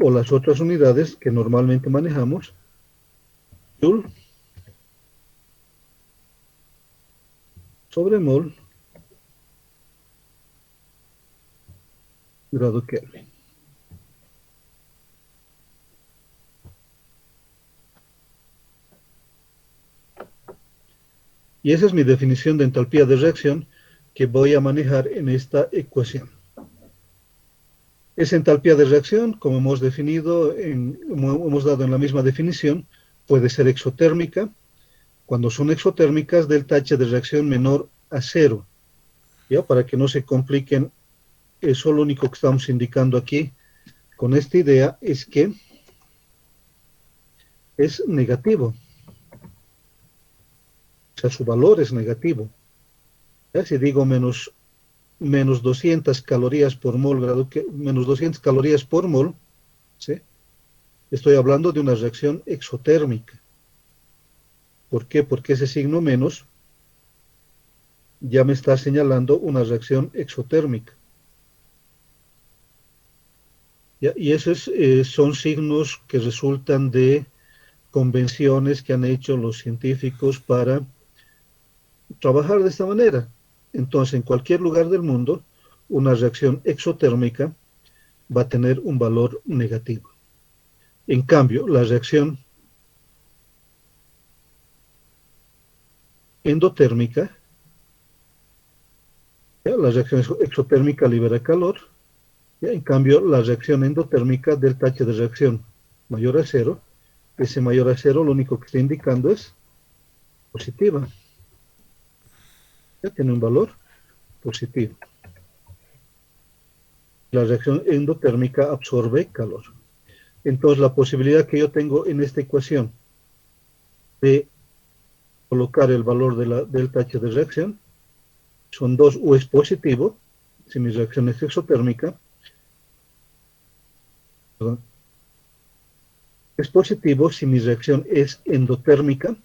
Speaker 1: o las otras unidades que normalmente manejamos, Joule sobre mol grado Kelvin. Y esa es mi definición de entalpía de reacción que voy a manejar en esta ecuación. Esa entalpía de reacción, como hemos definido, como hemos dado en la misma definición, puede ser exotérmica. Cuando son exotérmicas, delta H de reacción menor a 0. ¿Ya? Para que no se compliquen, eso lo único que estamos indicando aquí con esta idea es que es negativo. O sea, su valor es negativo. ¿Ya? Si digo menos 200 calorías por mol, menos 200 calorías por mol, ¿sí? Estoy hablando de una reacción exotérmica. ¿Por qué? Porque ese signo menos ya me está señalando una reacción exotérmica. ¿Ya? Y esos son signos que resultan de convenciones que han hecho los científicos para trabajar de esta manera. Entonces, en cualquier lugar del mundo, una reacción exotérmica va a tener un valor negativo. En cambio, la reacción endotérmica, ¿ya? La reacción exotérmica libera calor, ¿ya? En cambio, la reacción endotérmica, delta H de reacción mayor a 0, ese mayor a 0 lo único que está indicando es positiva. Ya tiene un valor positivo. La reacción endotérmica absorbe calor. Entonces, la posibilidad que yo tengo en esta ecuación de colocar el valor de la delta H de reacción son dos: o es positivo, si mi reacción es exotérmica, perdón, es positivo si mi reacción es endotérmica,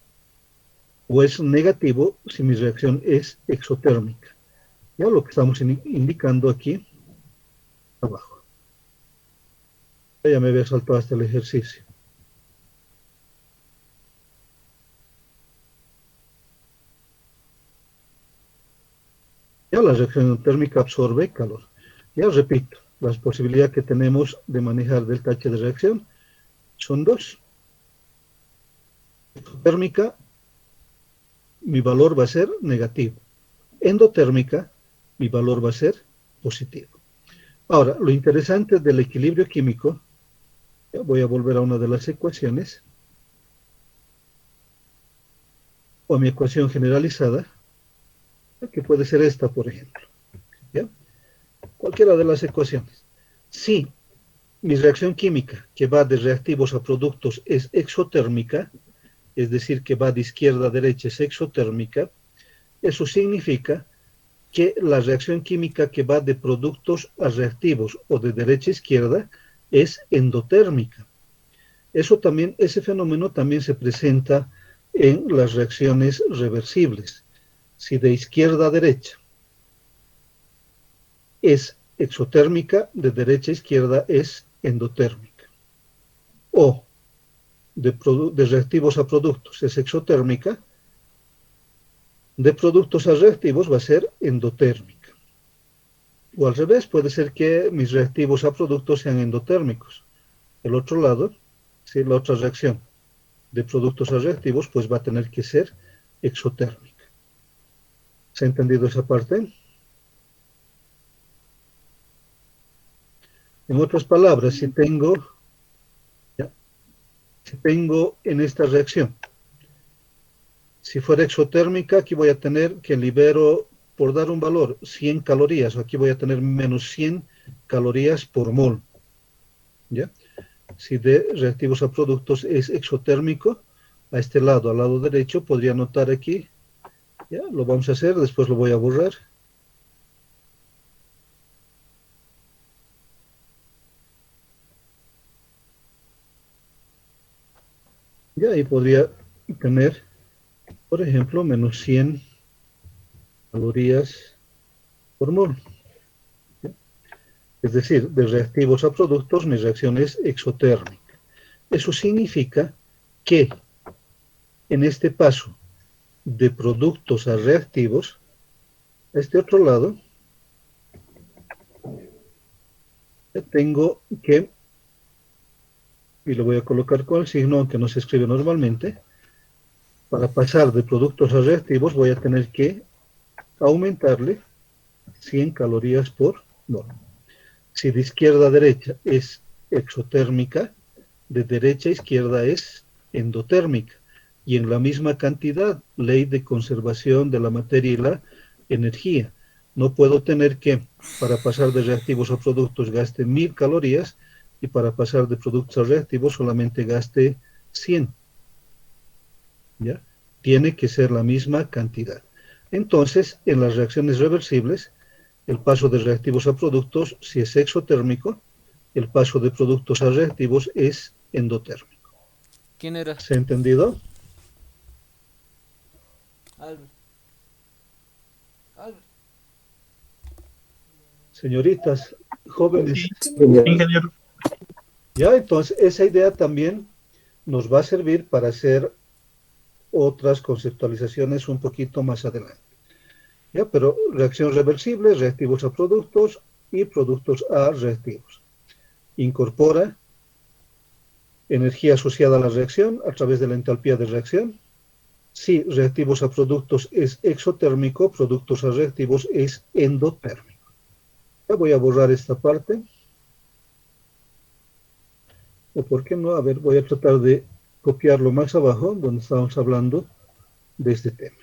Speaker 1: o es negativo si mi reacción es exotérmica. Ya lo que estamos indicando aquí abajo. Ya me había saltado hasta el ejercicio. Ya la reacción endotérmica absorbe calor. Ya repito, las posibilidades que tenemos de manejar delta H de reacción son dos. Exotérmica, mi valor va a ser negativo. Endotérmica, mi valor va a ser positivo. Ahora, lo interesante del equilibrio químico, voy a volver a una de las ecuaciones, o a mi ecuación generalizada, que puede ser esta, por ejemplo. ¿Ya? Cualquiera de las ecuaciones. Si mi reacción química, que va de reactivos a productos, es exotérmica, es decir, que va de izquierda a derecha, es exotérmica, eso significa que la reacción química que va de productos a reactivos o de derecha a izquierda es endotérmica. Ese fenómeno también se presenta en las reacciones reversibles. Si de izquierda a derecha es exotérmica, de derecha a izquierda es endotérmica. O de reactivos a productos es exotérmica, de productos a reactivos va a ser endotérmica. O al revés, puede ser que mis reactivos a productos sean endotérmicos. El otro lado, ¿sí? La otra reacción de productos a reactivos, pues va a tener que ser exotérmica. ¿Se ha entendido esa parte? En otras palabras, si tengo en esta reacción, si fuera exotérmica, aquí voy a tener que libero, por dar un valor, 100 calorías. Aquí voy a tener menos 100 calorías por mol. ¿Ya? Si de reactivos a productos es exotérmico, a este lado, al lado derecho, podría anotar aquí. ¿Ya? Lo vamos a hacer, después lo voy a borrar. Ya ahí podría tener, por ejemplo, menos 100 calorías por mol. ¿Ya? Es decir, de reactivos a productos mi reacción es exotérmica. Eso significa que en este paso de productos a reactivos, a este otro lado, tengo que, y lo voy a colocar con el signo, aunque no se escribe normalmente, para pasar de productos a reactivos voy a tener que aumentarle 100 calorías por mol. Si de izquierda a derecha es exotérmica, de derecha a izquierda es endotérmica. Y en la misma cantidad, ley de conservación de la materia y la energía. No puedo tener que, para pasar de reactivos a productos, gaste 1000 calorías y para pasar de productos a reactivos solamente gaste 100. ¿Ya? Tiene que ser la misma cantidad. Entonces, en las reacciones reversibles, el paso de reactivos a productos, si es exotérmico, el paso de productos a reactivos es endotérmico.
Speaker 7: ¿Quién era?
Speaker 1: ¿Se ha entendido?
Speaker 7: Albert. Albert.
Speaker 1: Señoritas, jóvenes.
Speaker 2: Ingeniero.
Speaker 1: Ya, entonces, esa idea también nos va a servir para hacer otras conceptualizaciones un poquito más adelante. ¿Ya? Pero reacción reversible, reactivos a productos y productos a reactivos. Incorpora energía asociada a la reacción a través de la entalpía de reacción. Si reactivos a productos es exotérmico, productos a reactivos es endotérmico. Ya voy a borrar esta parte. ¿O por qué no? A ver, voy a tratar de copiarlo más abajo, donde estábamos hablando de este tema.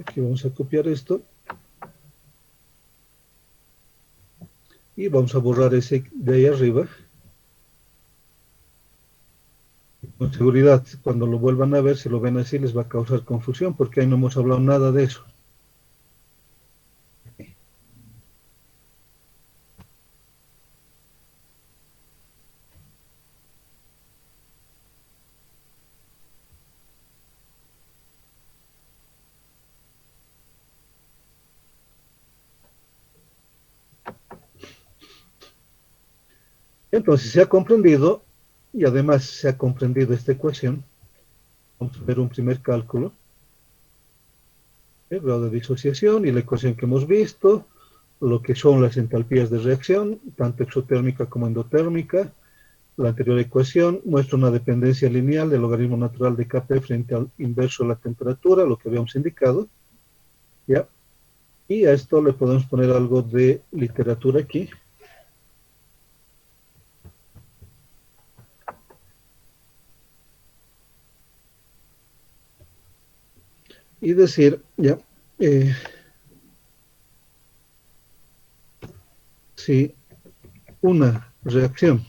Speaker 1: Aquí vamos a copiar esto. Y vamos a borrar ese de ahí arriba. Con seguridad, cuando lo vuelvan a ver, si lo ven así, les va a causar confusión, porque ahí no hemos hablado nada de eso. Entonces se ha comprendido, y además se ha comprendido esta ecuación. Vamos a ver un primer cálculo. El grado de disociación y la ecuación que hemos visto, lo que son las entalpías de reacción, tanto exotérmica como endotérmica. La anterior ecuación muestra una dependencia lineal del logaritmo natural de Kp frente al inverso de la temperatura, lo que habíamos indicado. ¿Ya? Y a esto le podemos poner algo de literatura aquí. Y decir, ya, si una reacción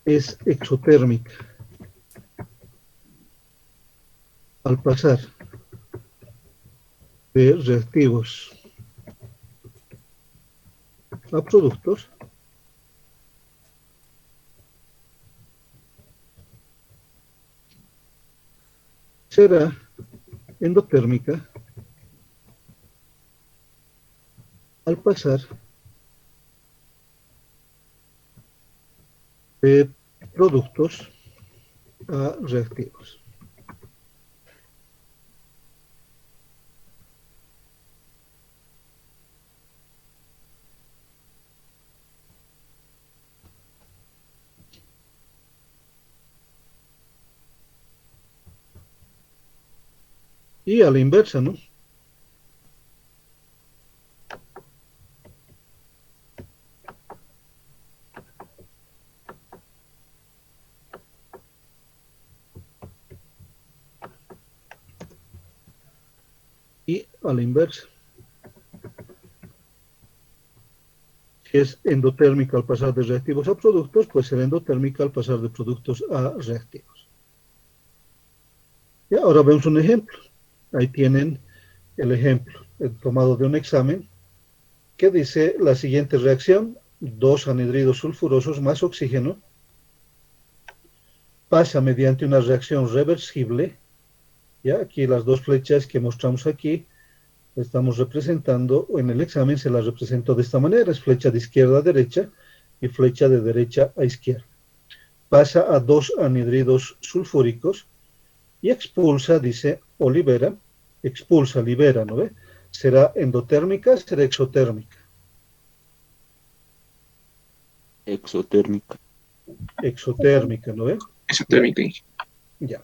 Speaker 1: es exotérmica al pasar de reactivos a productos, será endotérmica al pasar de productos a reactivos. Y a la inversa, ¿no? Y a la inversa. Si es endotérmica al pasar de reactivos a productos, pues será endotérmica al pasar de productos a reactivos. Y ahora vemos un ejemplo. Ahí tienen el ejemplo tomado de un examen que dice la siguiente reacción dos anhidridos sulfurosos más oxígeno, pasa mediante una reacción reversible, ¿ya? Aquí las dos flechas que mostramos aquí, estamos representando, en el examen se las representó de esta manera, es flecha de izquierda a derecha y flecha de derecha a izquierda. Pasa a dos anhidridos sulfúricos y expulsa, dice, o libera, expulsa, libera, ¿no ve? ¿Será endotérmica, será exotérmica?
Speaker 5: Exotérmica.
Speaker 1: Exotérmica, ¿no ve?
Speaker 8: Exotérmica.
Speaker 1: Ya.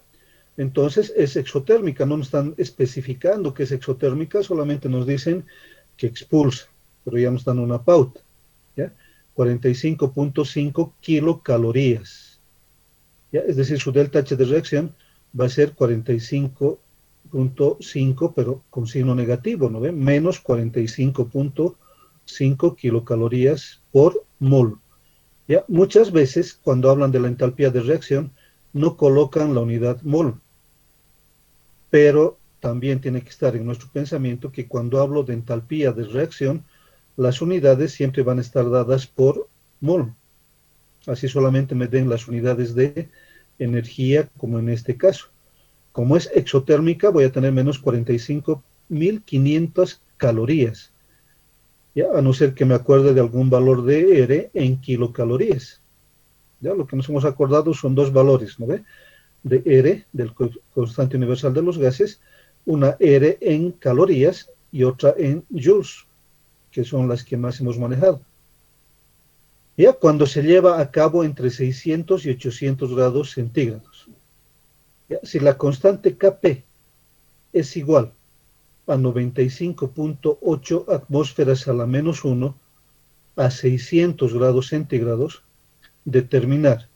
Speaker 1: Entonces es exotérmica, no nos están especificando que es exotérmica, solamente nos dicen que expulsa, pero ya nos dan una pauta, ¿ya? 45.5 kilocalorías, ¿ya? Es decir, su delta H de reacción va a ser 45.5, pero con signo negativo, ¿no ve? Menos 45.5 kilocalorías por mol. ¿Ya? Muchas veces, cuando hablan de la entalpía de reacción, no colocan la unidad mol, pero también tiene que estar en nuestro pensamiento que cuando hablo de entalpía de reacción, las unidades siempre van a estar dadas por mol. Así solamente me den las unidades de energía, como en este caso. Como es exotérmica, voy a tener menos 45.500 calorías. ¿Ya? A no ser que me acuerde de algún valor de R en kilocalorías. ¿Ya? Lo que nos hemos acordado son dos valores, ¿no ve? De R, del constante universal de los gases, una R en calorías y otra en joules, que son las que más hemos manejado. Ya cuando se lleva a cabo entre 600 y 800 grados centígrados. ¿Ya? Si la constante Kp es igual a 95.8 atmósferas a la menos 1 a 600 grados centígrados, determinar,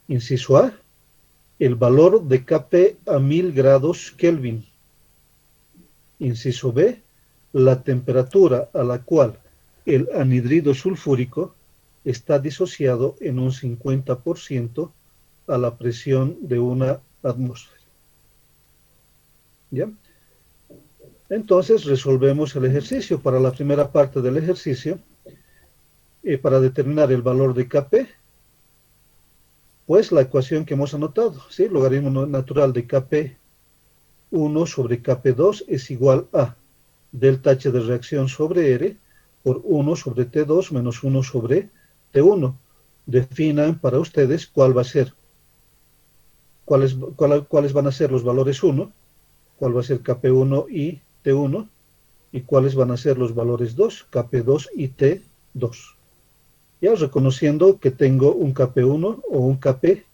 Speaker 1: inciso A, el valor de Kp a 1000 grados Kelvin. Inciso B, la temperatura a la cual el anhidrido sulfúrico está disociado en un 50% a la presión de una atmósfera. ¿Ya? Entonces resolvemos el ejercicio. Para la primera parte del ejercicio, para determinar el valor de Kp, pues la ecuación que hemos anotado, ¿sí? Logaritmo natural de Kp1 sobre Kp2 es igual a delta H de reacción sobre R por 1 sobre T2 menos 1 sobre T1. Definan para ustedes cuál va a ser, cuáles van a ser los valores 1, cuál va a ser Kp1 y T1, y cuáles van a ser los valores 2, Kp2 y T2. Ya reconociendo que tengo un Kp1 o un Kp,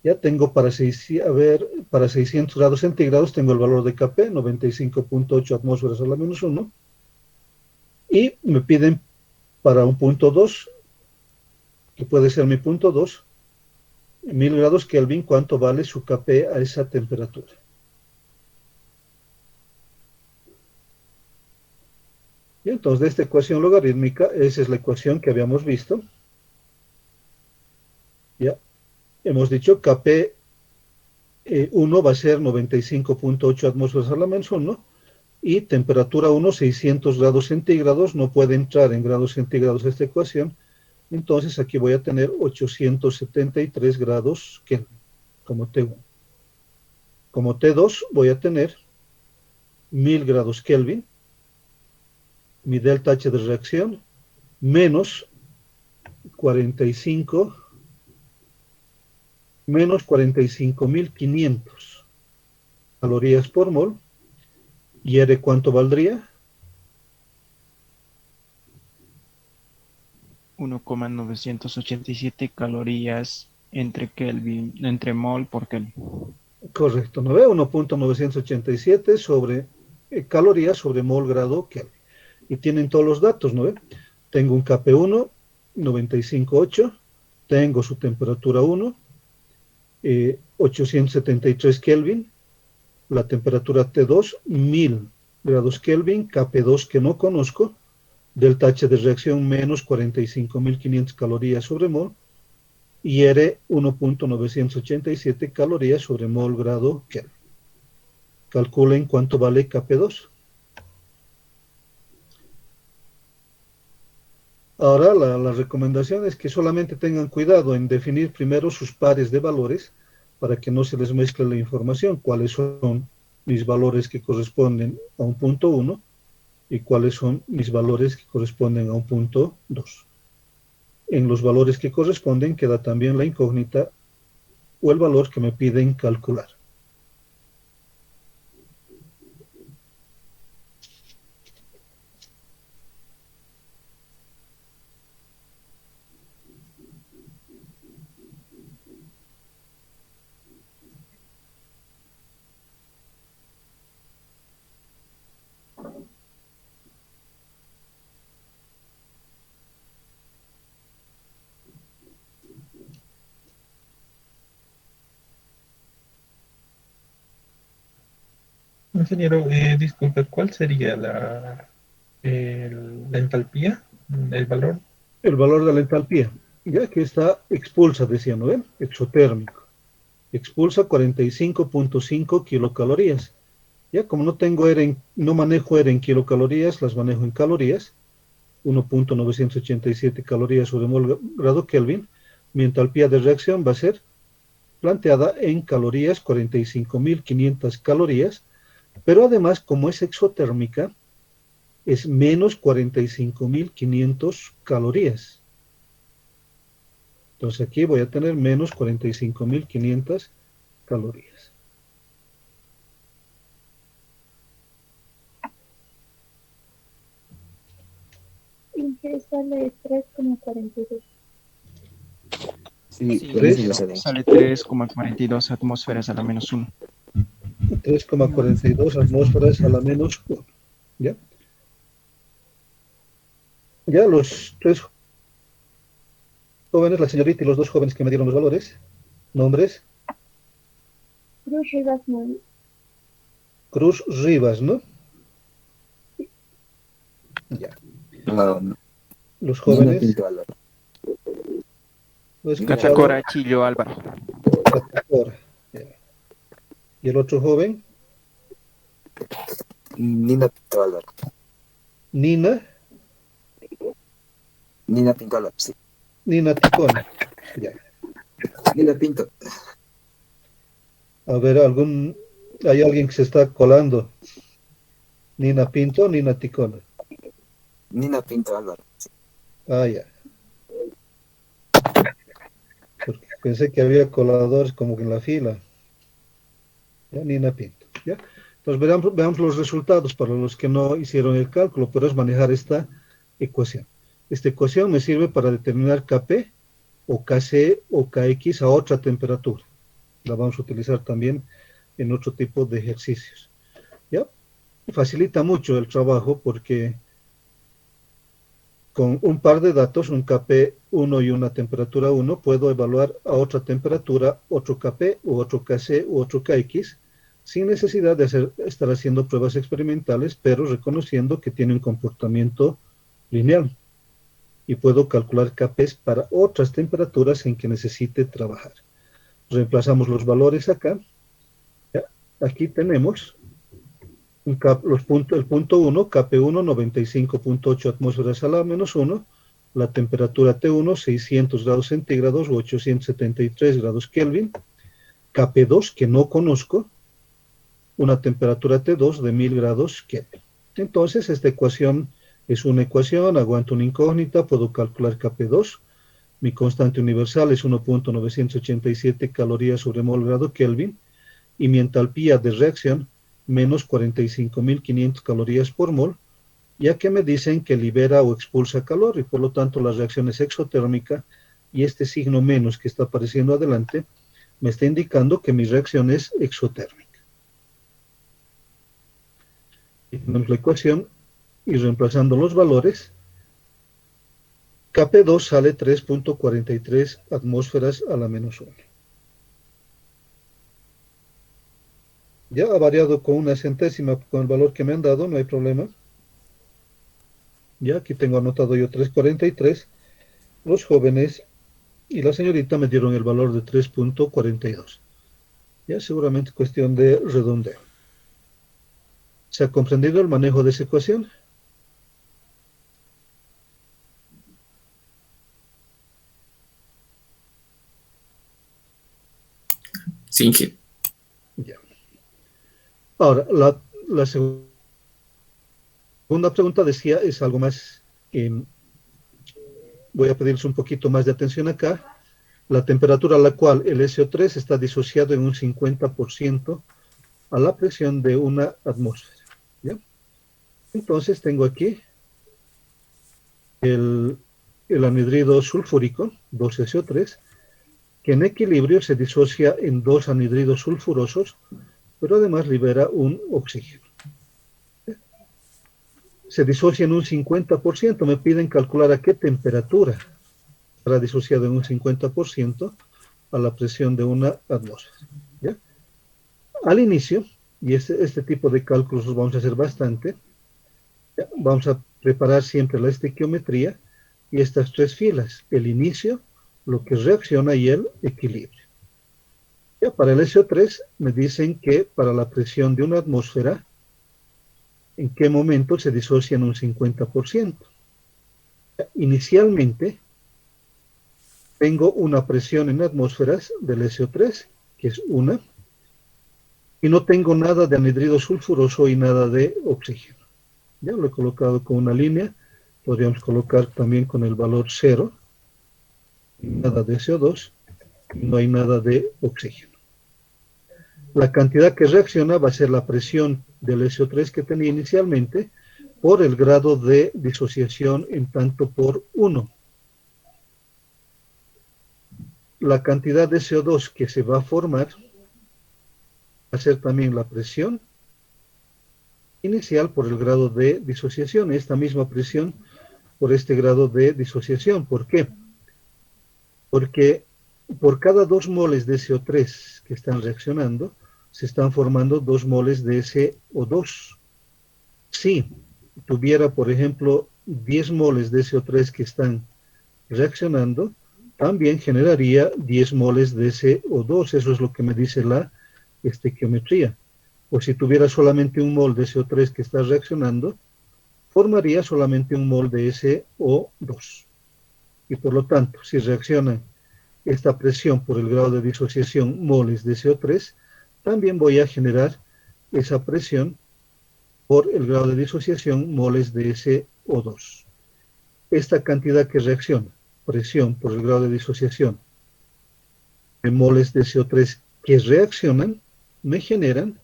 Speaker 1: ya tengo para 600 grados centígrados, tengo el valor de Kp, 95.8 atmósferas a la menos 1, y me piden para un punto 2, que puede ser mi punto 2, 1000 grados Kelvin, cuánto vale su Kp a esa temperatura. Y entonces de esta ecuación logarítmica, esa es la ecuación que habíamos visto. Ya hemos dicho Kp 1 va a ser 95.8 atmósferas a la menos 1 y temperatura 1, 600 grados centígrados, no puede entrar en grados centígrados esta ecuación, entonces aquí voy a tener 873 grados Kelvin como T1. Como T2 voy a tener 1000 grados Kelvin, mi delta H de reacción, menos 45.500 calorías por mol. ¿Y R cuánto valdría?
Speaker 9: 1,987 calorías entre mol por Kelvin.
Speaker 1: Correcto, ¿no ve? 1.987 sobre calorías sobre mol grado Kelvin. Y tienen todos los datos, ¿no ve? Tengo un Kp1, 95.8, tengo su temperatura 1, 873 Kelvin, la temperatura T2, 1000 grados Kelvin, Kp2 que no conozco, delta H de reacción menos 45.500 calorías sobre mol, y R 1.987 calorías sobre mol grado Kelvin. Calculen cuánto vale Kp2. Ahora la recomendación es que solamente tengan cuidado en definir primero sus pares de valores para que no se les mezcle la información, cuáles son mis valores que corresponden a un punto 1 y cuáles son mis valores que corresponden a un punto 2. En los valores que corresponden queda también la incógnita o el valor que me piden calcular.
Speaker 2: Ingeniero, disculpe, ¿cuál sería la entalpía, el valor?
Speaker 1: El valor de la entalpía, ya que está expulsa, decía, ¿no ven? Exotérmico. Expulsa 45.5 kilocalorías. Ya como no manejo ERA en kilocalorías, las manejo en calorías. 1.987 calorías sobre mol grado Kelvin. Mi entalpía de reacción va a ser planteada en calorías, 45.500 calorías, pero además, como es exotérmica, es menos 45.500 calorías. Entonces aquí voy a tener menos 45.500 calorías.
Speaker 11: Sale 3,42.
Speaker 10: Sí,
Speaker 9: Sí,
Speaker 10: lo mismo me sale.
Speaker 9: sale 3,42 atmósferas a la menos 1.
Speaker 1: 3,42 atmósferas a la menos 1. ¿Ya? Ya los tres jóvenes, la señorita y los dos jóvenes que me dieron los valores, nombres,
Speaker 11: Cruz Rivas no.
Speaker 1: Cruz Rivas, ¿no? Ya.
Speaker 10: No,
Speaker 1: Los
Speaker 10: Nina
Speaker 1: jóvenes,
Speaker 10: Pinto Álvaro.
Speaker 1: ¿lo he escuchado?
Speaker 9: Catacora Chillo Álvaro.
Speaker 1: Catacora. Ya. ¿Y el otro joven?
Speaker 10: Nina Pinto Álvaro.
Speaker 1: Nina
Speaker 10: Pinto Álvaro, sí.
Speaker 1: Nina Ticona. Ya.
Speaker 10: Nina Pinto.
Speaker 1: A ver, hay alguien que se está colando. Nina Pinto, Nina Ticona.
Speaker 10: Nina Pinto Álvaro. Sí.
Speaker 1: Ah, ya. Porque pensé que había coladores como que en la fila. Ya, Nina Pinto. ¿Ya? Entonces veamos los resultados para los que no hicieron el cálculo, pero es manejar esta ecuación. Esta ecuación me sirve para determinar Kp o Kc o Kx a otra temperatura. La vamos a utilizar también en otro tipo de ejercicios. ¿Ya? Facilita mucho el trabajo porque con un par de datos, un Kp1 y una temperatura 1, puedo evaluar a otra temperatura, otro Kp u otro Kc u otro Kx, sin necesidad de estar haciendo pruebas experimentales, pero reconociendo que tiene un comportamiento lineal. Y puedo calcular Kps para otras temperaturas en que necesite trabajar. Reemplazamos los valores acá. ¿Ya? Aquí tenemos el punto 1, Kp1, 95.8 atmósferas a la menos 1, la temperatura T1, 600 grados centígrados o 873 grados Kelvin, Kp2, que no conozco, una temperatura T2 de 1000 grados Kelvin. Entonces, esta ecuación es una ecuación, aguanto una incógnita, puedo calcular Kp2, mi constante universal es 1.987 calorías sobre mol grado Kelvin, y mi entalpía de reacción menos 45.500 calorías por mol, ya que me dicen que libera o expulsa calor, y por lo tanto la reacción es exotérmica, y este signo menos que está apareciendo adelante me está indicando que mi reacción es exotérmica. Y tenemos la ecuación, y reemplazando los valores, Kp2 sale 3.43 atmósferas a la menos 1. Ya ha variado con una centésima con el valor que me han dado, no hay problema. Ya aquí tengo anotado yo 3.43. Los jóvenes y la señorita me dieron el valor de 3.42. Ya seguramente cuestión de redondeo. ¿Se ha comprendido el manejo de esa ecuación?
Speaker 3: Sí.
Speaker 1: Ya. Ahora, la segunda pregunta decía, es algo más, voy a pedirles un poquito más de atención acá. La temperatura a la cual el SO3 está disociado en un 50% a la presión de una atmósfera. ¿Ya? Entonces tengo aquí el anhidrido sulfúrico, 2SO3, que en equilibrio se disocia en dos anhidridos sulfurosos, pero además libera un oxígeno. Se disocia en un 50%, me piden calcular a qué temperatura estará disociado en un 50% a la presión de una atmósfera. ¿Ya? Al inicio, y este tipo de cálculos los vamos a hacer bastante, ¿ya? Vamos a preparar siempre la estequiometría y estas tres filas, el inicio, lo que reacciona y el equilibrio. Ya, para el SO3 me dicen que para la presión de una atmósfera, ¿en qué momento se disocia en un 50%? Ya, inicialmente, tengo una presión en atmósferas del SO3, que es 1, y no tengo nada de anhidrido sulfuroso y nada de oxígeno. Ya lo he colocado con una línea, podríamos colocar también con el valor 0, nada de CO2, y no hay nada de oxígeno. La cantidad que reacciona va a ser la presión del SO3 que tenía inicialmente por el grado de disociación en tanto por 1. La cantidad de CO2 que se va a formar va a ser también la presión inicial por el grado de disociación, esta misma presión por este grado de disociación. ¿Por qué? Porque por cada 2 moles de CO3 que están reaccionando, se están formando 2 moles de SO2. Si tuviera, por ejemplo, 10 moles de CO3 que están reaccionando, también generaría 10 moles de CO2. Eso es lo que me dice la estequiometría. O si tuviera solamente 1 mol de CO3 que está reaccionando, formaría solamente 1 mol de SO2. Y por lo tanto, si reacciona esta presión por el grado de disociación moles de CO3, también voy a generar esa presión por el grado de disociación moles de SO2. Esta cantidad que reacciona, presión por el grado de disociación de moles de CO3 que reaccionan, me generan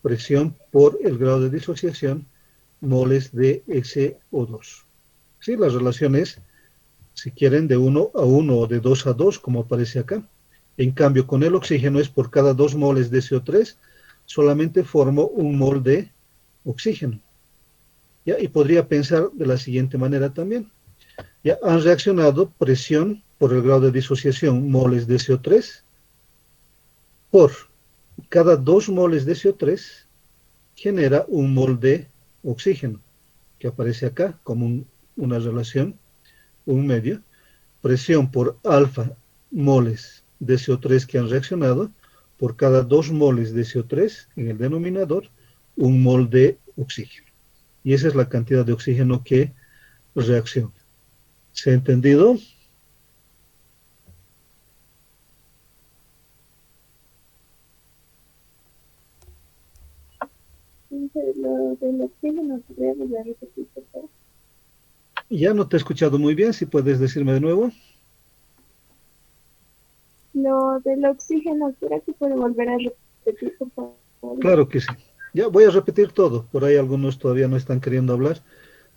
Speaker 1: presión por el grado de disociación moles de SO2. ¿Sí? La relación es, si quieren, de 1 a 1 o de 2 a 2, como aparece acá. En cambio, con el oxígeno es por cada 2 moles de CO3, solamente formo 1 mol de oxígeno. ¿Ya? Y podría pensar de la siguiente manera también. Ya han reaccionado presión por el grado de disociación moles de CO3 por cada 2 moles de CO3 genera 1 mol de oxígeno, que aparece acá como una relación, un medio. Presión por alfa moles de CO3 que han reaccionado, por cada 2 moles de CO3 en el denominador, 1 mol de oxígeno. Y esa es la cantidad de oxígeno que reacciona. ¿Se ha entendido?
Speaker 11: Lo del oxígeno, voy a volver a repetir, por favor.
Speaker 1: Ya no te he escuchado muy bien, si puedes decirme de nuevo.
Speaker 11: Lo del oxígeno, ¿será que puede volver a repetir, por favor?
Speaker 1: Claro que sí. Ya voy a repetir todo. Por ahí algunos todavía no están queriendo hablar.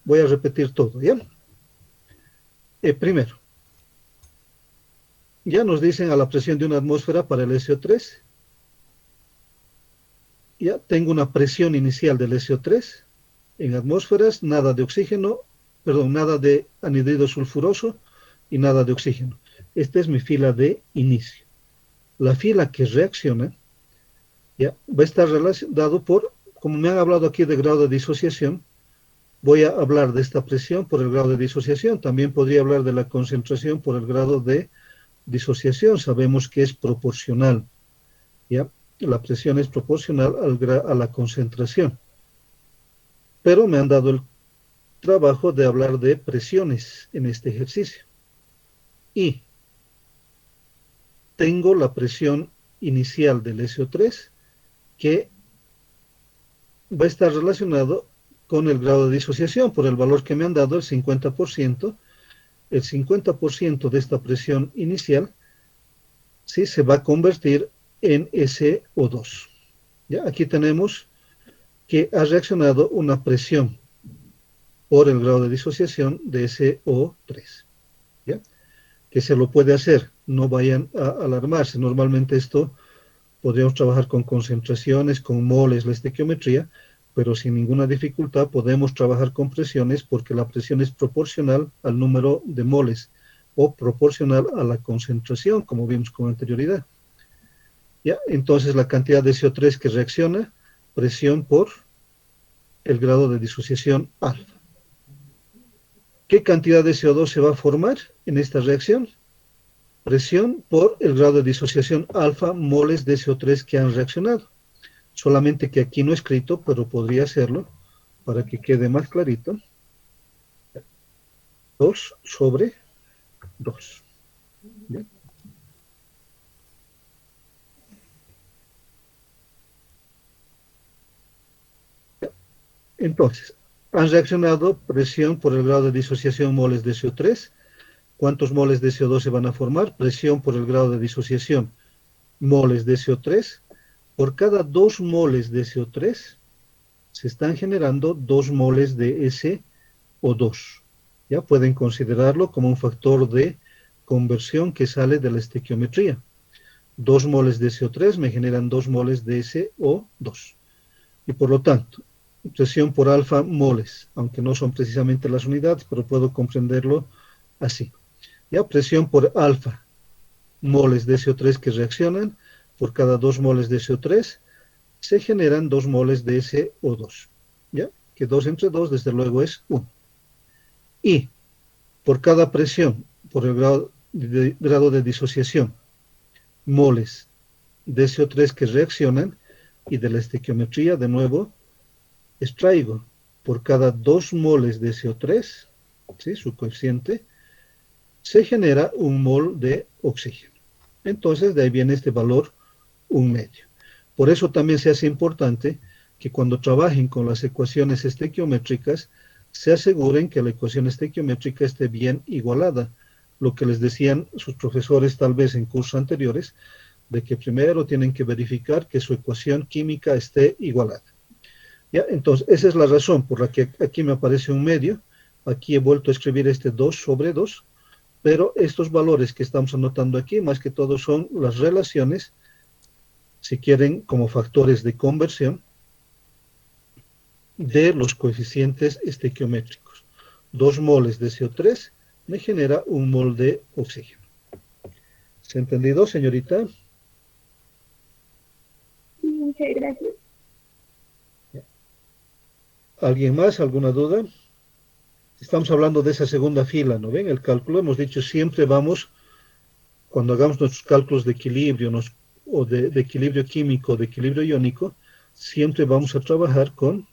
Speaker 1: Voy a repetir todo, ¿ya? Primero, ya nos dicen a la presión de una atmósfera para el SO3. Ya tengo una presión inicial del SO3 en atmósferas, nada de oxígeno, perdón, nada de anhidrido sulfuroso y nada de oxígeno. Esta es mi fila de inicio. La fila que reacciona ya va a estar relacionado por, como me han hablado aquí de grado de disociación, voy a hablar de esta presión por el grado de disociación. También podría hablar de la concentración por el grado de disociación. Sabemos que es proporcional, ¿ya? La presión es proporcional a la concentración. Pero me han dado el trabajo de hablar de presiones en este ejercicio. Y tengo la presión inicial del SO3 que va a estar relacionado con el grado de disociación por el valor que me han dado, el 50%. El 50% de esta presión inicial, ¿sí?, se va a convertir en SO2. ¿Ya? Aquí tenemos que ha reaccionado una presión por el grado de disociación de SO3. ¿Ya? Que se lo puede hacer, no vayan a alarmarse. Normalmente esto podríamos trabajar con concentraciones, con moles, la estequiometría, pero sin ninguna dificultad podemos trabajar con presiones porque la presión es proporcional al número de moles o proporcional a la concentración, como vimos con anterioridad. ¿Ya? Entonces la cantidad de CO3 que reacciona, presión por el grado de disociación alfa. ¿Qué cantidad de CO2 se va a formar en esta reacción? Presión por el grado de disociación alfa moles de CO3 que han reaccionado. Solamente que aquí no he escrito, pero podría hacerlo para que quede más clarito. 2 sobre 2. ¿Bien? Entonces, han reaccionado presión por el grado de disociación moles de CO3. ¿Cuántos moles de CO2 se van a formar? Presión por el grado de disociación moles de CO3. Por cada 2 moles de CO3 se están generando 2 moles de SO2. Ya pueden considerarlo como un factor de conversión que sale de la estequiometría. 2 moles de CO3 me generan 2 moles de SO2. Y por lo tanto, presión por alfa moles, aunque no son precisamente las unidades, pero puedo comprenderlo así. Ya, presión por alfa moles de SO3 que reaccionan, por cada 2 moles de SO3 se generan 2 moles de SO2. ¿Ya? Que 2 entre 2 desde luego es 1. Y por cada presión, por el grado de disociación, moles de SO3 que reaccionan, y de la estequiometría de nuevo, extraigo por cada 2 moles de CO3, ¿sí?, su coeficiente, se genera 1 mol de oxígeno. Entonces de ahí viene este valor 1/2. Por eso también se hace importante que cuando trabajen con las ecuaciones estequiométricas se aseguren que la ecuación estequiométrica esté bien igualada. Lo que les decían sus profesores tal vez en cursos anteriores, de que primero tienen que verificar que su ecuación química esté igualada. ¿Ya? Entonces, esa es la razón por la que aquí me aparece 1/2. Aquí he vuelto a escribir este 2 sobre 2, pero estos valores que estamos anotando aquí, más que todo son las relaciones, si quieren, como factores de conversión de los coeficientes estequiométricos. 2 moles de CO3 me genera 1 mol de oxígeno. ¿Se ha entendido, señorita?
Speaker 11: Sí, muchas gracias.
Speaker 1: ¿Alguien más? ¿Alguna duda? Estamos hablando de esa segunda fila, ¿no ven? El cálculo, hemos dicho, siempre vamos, cuando hagamos nuestros cálculos de equilibrio, o de equilibrio químico, de equilibrio iónico, siempre vamos a trabajar con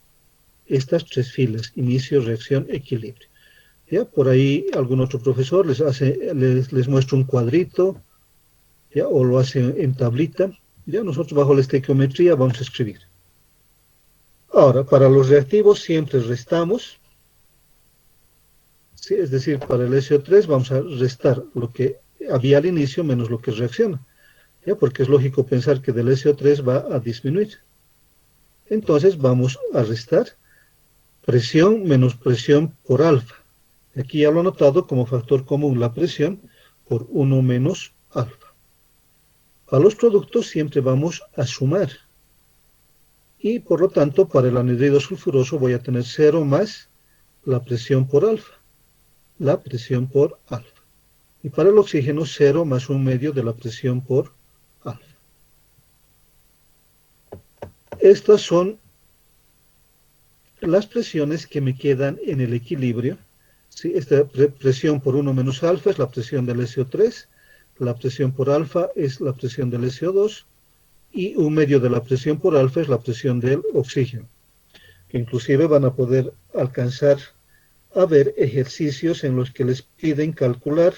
Speaker 1: estas 3 filas: inicio, reacción, equilibrio. ¿Ya? Por ahí algún otro profesor les muestra un cuadrito, ¿ya?, o lo hace en tablita. Ya nosotros bajo la estequiometría vamos a escribir. Ahora, para los reactivos siempre restamos, ¿sí? Es decir, para el SO3 vamos a restar lo que había al inicio menos lo que reacciona, ¿ya? Porque es lógico pensar que del SO3 va a disminuir. Entonces vamos a restar presión menos presión por alfa. Aquí ya lo he anotado como factor común la presión por 1 menos alfa. Para los productos siempre vamos a sumar. Y por lo tanto, para el anhidrido sulfuroso voy a tener 0 más la presión por alfa. La presión por alfa. Y para el oxígeno, 0 más 1/2 de la presión por alfa. Estas son las presiones que me quedan en el equilibrio. ¿Sí? Esta presión por 1 menos alfa es la presión del SO3. La presión por alfa es la presión del SO2. Y 1/2 de la presión por alfa es la presión del oxígeno. Que inclusive van a poder alcanzar a ver ejercicios en los que les piden calcular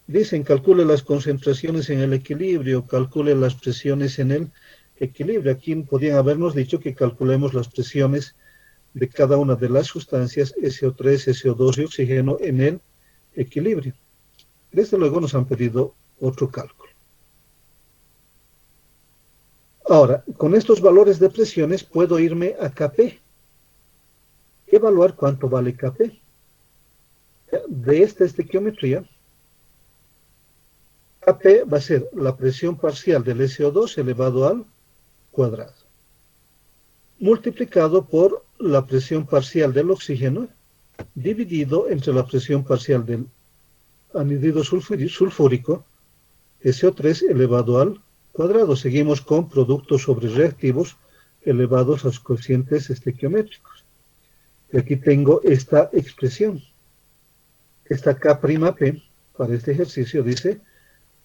Speaker 1: Dicen, calcule las concentraciones en el equilibrio, calcule las presiones en el equilibrio. Aquí podrían habernos dicho que calculemos las presiones de cada una de las sustancias, SO3, SO2 y oxígeno, en el equilibrio. Desde luego nos han pedido otro cálculo. Ahora, con estos valores de presiones puedo irme a Kp. Evaluar cuánto vale Kp. De esta estequiometría, Kp va a ser la presión parcial del SO2 elevado al cuadrado, multiplicado por la presión parcial del oxígeno, dividido entre la presión parcial del anhídrido sulfúrico, SO3 elevado al cuadrado. Seguimos con productos sobre reactivos elevados a sus coeficientes estequiométricos. Y aquí tengo esta expresión. Esta K'P para este ejercicio dice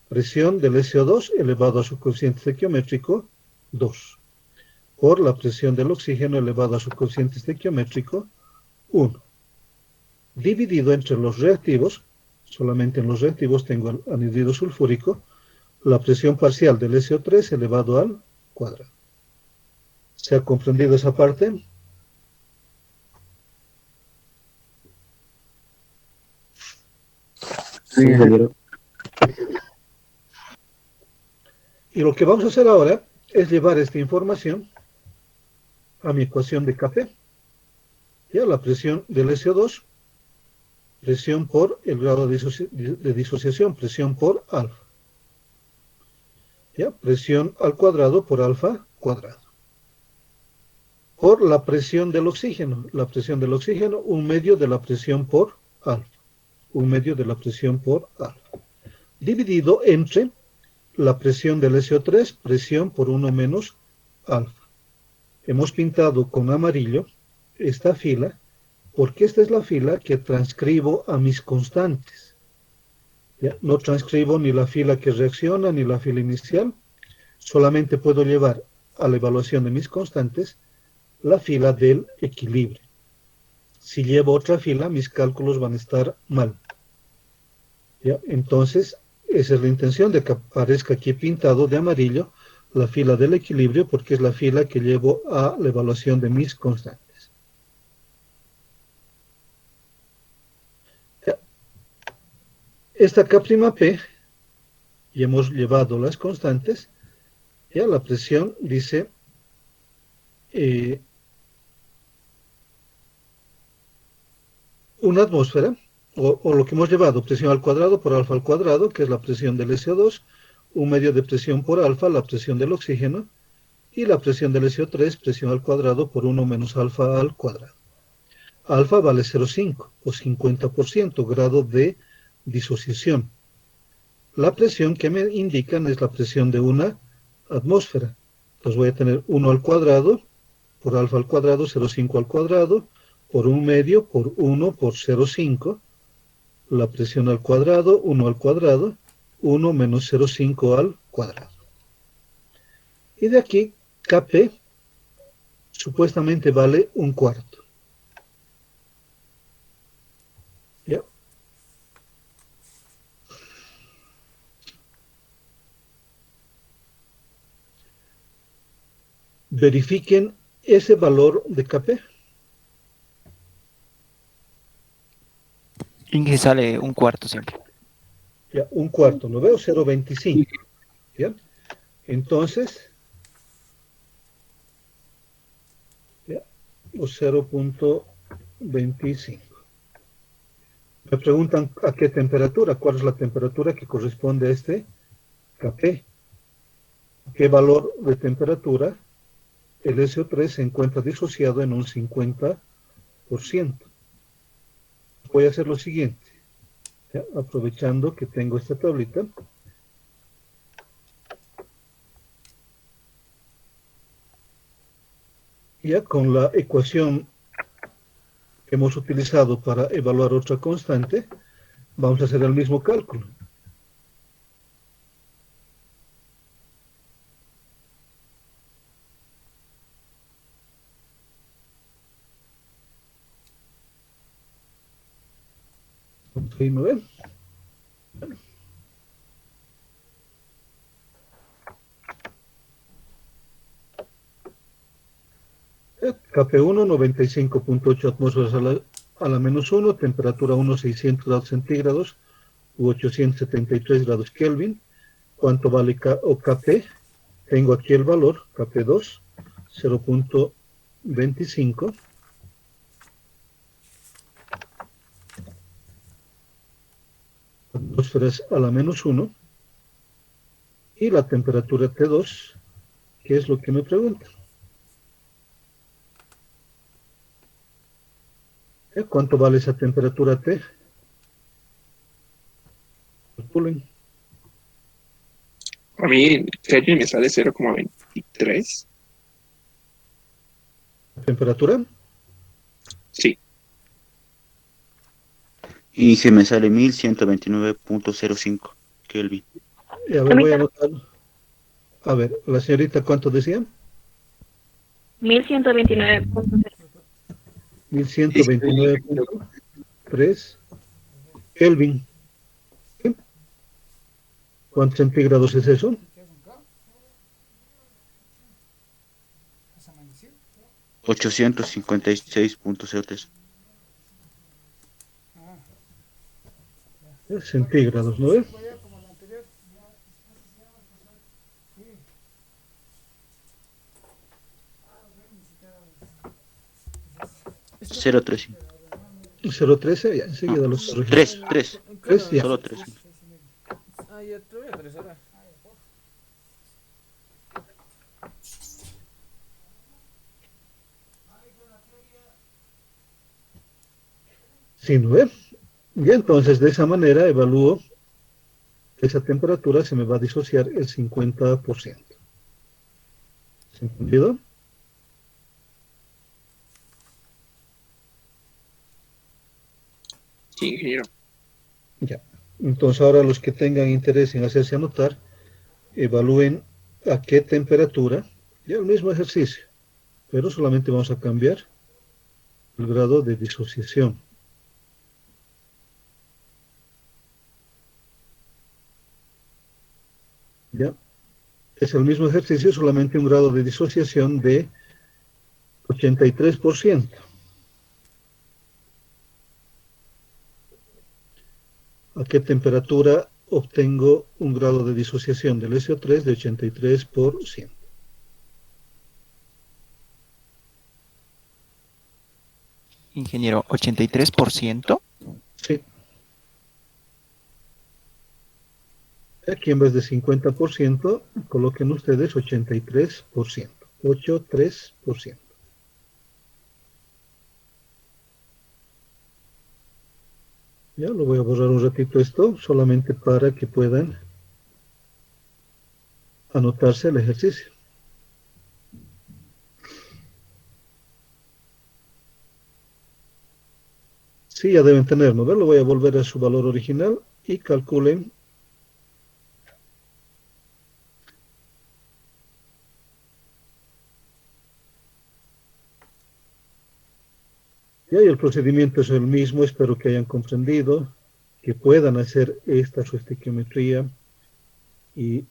Speaker 1: presión del SO2 elevado a su coeficiente estequiométrico 2 por la presión del oxígeno elevado a su coeficiente estequiométrico 1 dividido entre los reactivos. Solamente en los reactivos tengo el anhídrido sulfúrico, la presión parcial del SO3 elevado al cuadrado. ¿Se ha comprendido esa parte?
Speaker 4: Sí, ingeniero.
Speaker 1: Y lo que vamos a hacer ahora es llevar esta información a mi ecuación de Kp. Ya la presión del SO2, presión por el grado de disociación, presión por alfa. Ya, presión al cuadrado por alfa cuadrado. Por la presión del oxígeno. La presión del oxígeno, 1/2 de la presión por alfa. 1/2 de la presión por alfa. Dividido entre la presión del SO3, presión por 1 menos alfa. Hemos pintado con amarillo esta fila, porque esta es la fila que transcribo a mis constantes. ¿Ya? No transcribo ni la fila que reacciona, ni la fila inicial. Solamente puedo llevar a la evaluación de mis constantes la fila del equilibrio. Si llevo otra fila, mis cálculos van a estar mal. ¿Ya? Entonces, esa es la intención de que aparezca aquí pintado de amarillo la fila del equilibrio, porque es la fila que llevo a la evaluación de mis constantes. ¿Ya? Esta K'P, y hemos llevado las constantes, ya la presión dice una atmósfera, o lo que hemos llevado, presión al cuadrado por alfa al cuadrado, que es la presión del SO2, 1/2 de presión por alfa, la presión del oxígeno, y la presión del SO3, presión al cuadrado por 1 menos alfa al cuadrado. Alfa vale 0,5 o 50% grado de disociación. La presión que me indican es la presión de una atmósfera. Entonces voy a tener 1 al cuadrado por alfa al cuadrado, 0,5 al cuadrado, por 1/2 por 1 por 0,5, la presión al cuadrado, 1 al cuadrado, 1 menos 0,5 al cuadrado. Y de aquí, Kp supuestamente vale 1/4. ¿Ya? Verifiquen ese valor de Kp.
Speaker 9: Inge sale 1/4 siempre.
Speaker 1: Ya, 1/4, ¿lo veo? 0,25. ¿Ya? Entonces, ¿ya? O 0,25. Me preguntan a qué temperatura, cuál es la temperatura que corresponde a este Kp. ¿Qué valor de temperatura? El SO3 se encuentra disociado en un 50%. Voy a hacer lo siguiente. ¿Ya? Aprovechando que tengo esta tablita. Ya con la ecuación que hemos utilizado para evaluar otra constante, vamos a hacer el mismo cálculo. Ahí me ven. KP1, 95.8 atmósferas a la -1, temperatura 600 grados centígrados u 873 grados Kelvin. ¿Cuánto vale KP? Tengo aquí el valor, KP2, 0.25. Atmósferas a la -1. Y la temperatura T2, que es lo que me preguntan. ¿Cuánto vale esa temperatura T? Calculen.
Speaker 8: A mí Kelvin me sale 0,23.
Speaker 1: ¿Temperatura?
Speaker 8: Sí.
Speaker 5: Y se me sale 1129.05 Kelvin.
Speaker 1: Y a ver, voy a anotar. A ver, la señorita, ¿cuánto decía?
Speaker 11: 1129.0.
Speaker 1: 1129.3 Kelvin. ¿Sí? ¿Cuántos centígrados es eso?
Speaker 5: $856.03.
Speaker 1: Centígrados, ¿no es?
Speaker 5: $0.13.
Speaker 1: 0.13, ya enseguida los corregimos.
Speaker 5: 3.
Speaker 1: Ya.
Speaker 5: Solo 3.
Speaker 7: Ah, ya te voy a 3 horas.
Speaker 1: Sí, ¿no ve? Y entonces de esa manera evalúo esa temperatura, se me va a disociar el 50%. ¿Se entendido?
Speaker 8: Sí, ingeniero.
Speaker 1: Ya. Entonces ahora los que tengan interés en hacerse anotar, evalúen a qué temperatura, ya el mismo ejercicio, pero solamente vamos a cambiar el grado de disociación. ¿Ya? Es el mismo ejercicio, solamente un grado de disociación de 83%. ¿A qué temperatura obtengo un grado de disociación del SO3 de 83%?
Speaker 9: Ingeniero, ¿83%?
Speaker 1: Sí. Aquí en vez de 50%, coloquen ustedes 83%. 83%. Ya lo voy a borrar un ratito esto, solamente para que puedan anotarse el ejercicio. Sí, ya deben tenerlo, ¿no? Lo voy a volver a su valor original y calculen y el procedimiento es el mismo, espero que hayan comprendido, que puedan hacer esta su estequiometría y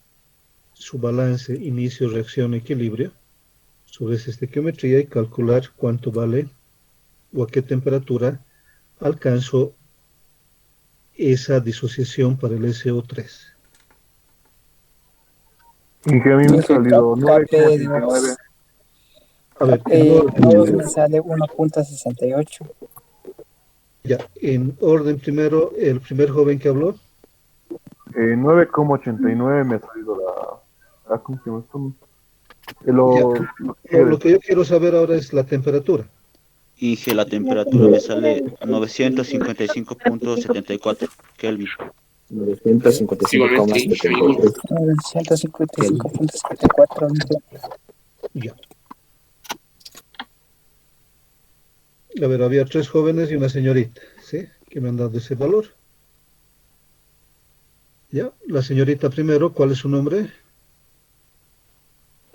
Speaker 1: su balance, inicio, reacción, equilibrio sobre esa estequiometría y calcular cuánto vale o a qué temperatura alcanzo esa disociación para el SO3.
Speaker 12: Y que a mí me ha salido 9,89.
Speaker 1: A ver,
Speaker 10: me sale 1.68.
Speaker 1: Ya, en orden primero, el primer joven que habló.
Speaker 12: 9,89 me ha salido ¿cómo se llama esto?
Speaker 1: Lo que yo quiero saber ahora es la temperatura.
Speaker 5: Y que la temperatura me sale 955.74 Kelvin.
Speaker 10: 955,74.
Speaker 1: Ya. A ver, había 3 jóvenes y una señorita, ¿sí? Que me han dado ese valor. Ya, la señorita primero, ¿cuál es su nombre?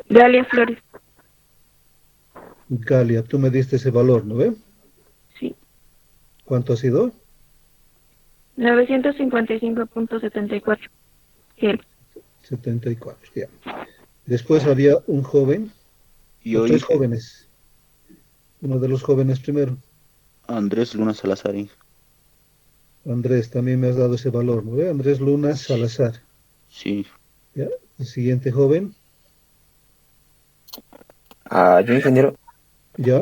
Speaker 11: Galia Flores.
Speaker 1: Galia, tú me diste ese valor, ¿no ve?
Speaker 11: Sí.
Speaker 1: ¿Cuánto ha sido?
Speaker 11: 955.74.
Speaker 1: 74, ya. Después había un joven,
Speaker 5: y
Speaker 1: 3 jóvenes. Uno de los jóvenes primero.
Speaker 5: Andrés Luna Salazar.
Speaker 1: Andrés, también me has dado ese valor, ¿no ve? Andrés Luna Salazar.
Speaker 5: Sí.
Speaker 1: ¿Ya? El siguiente joven.
Speaker 10: Yo, ingeniero.
Speaker 1: ¿Ya?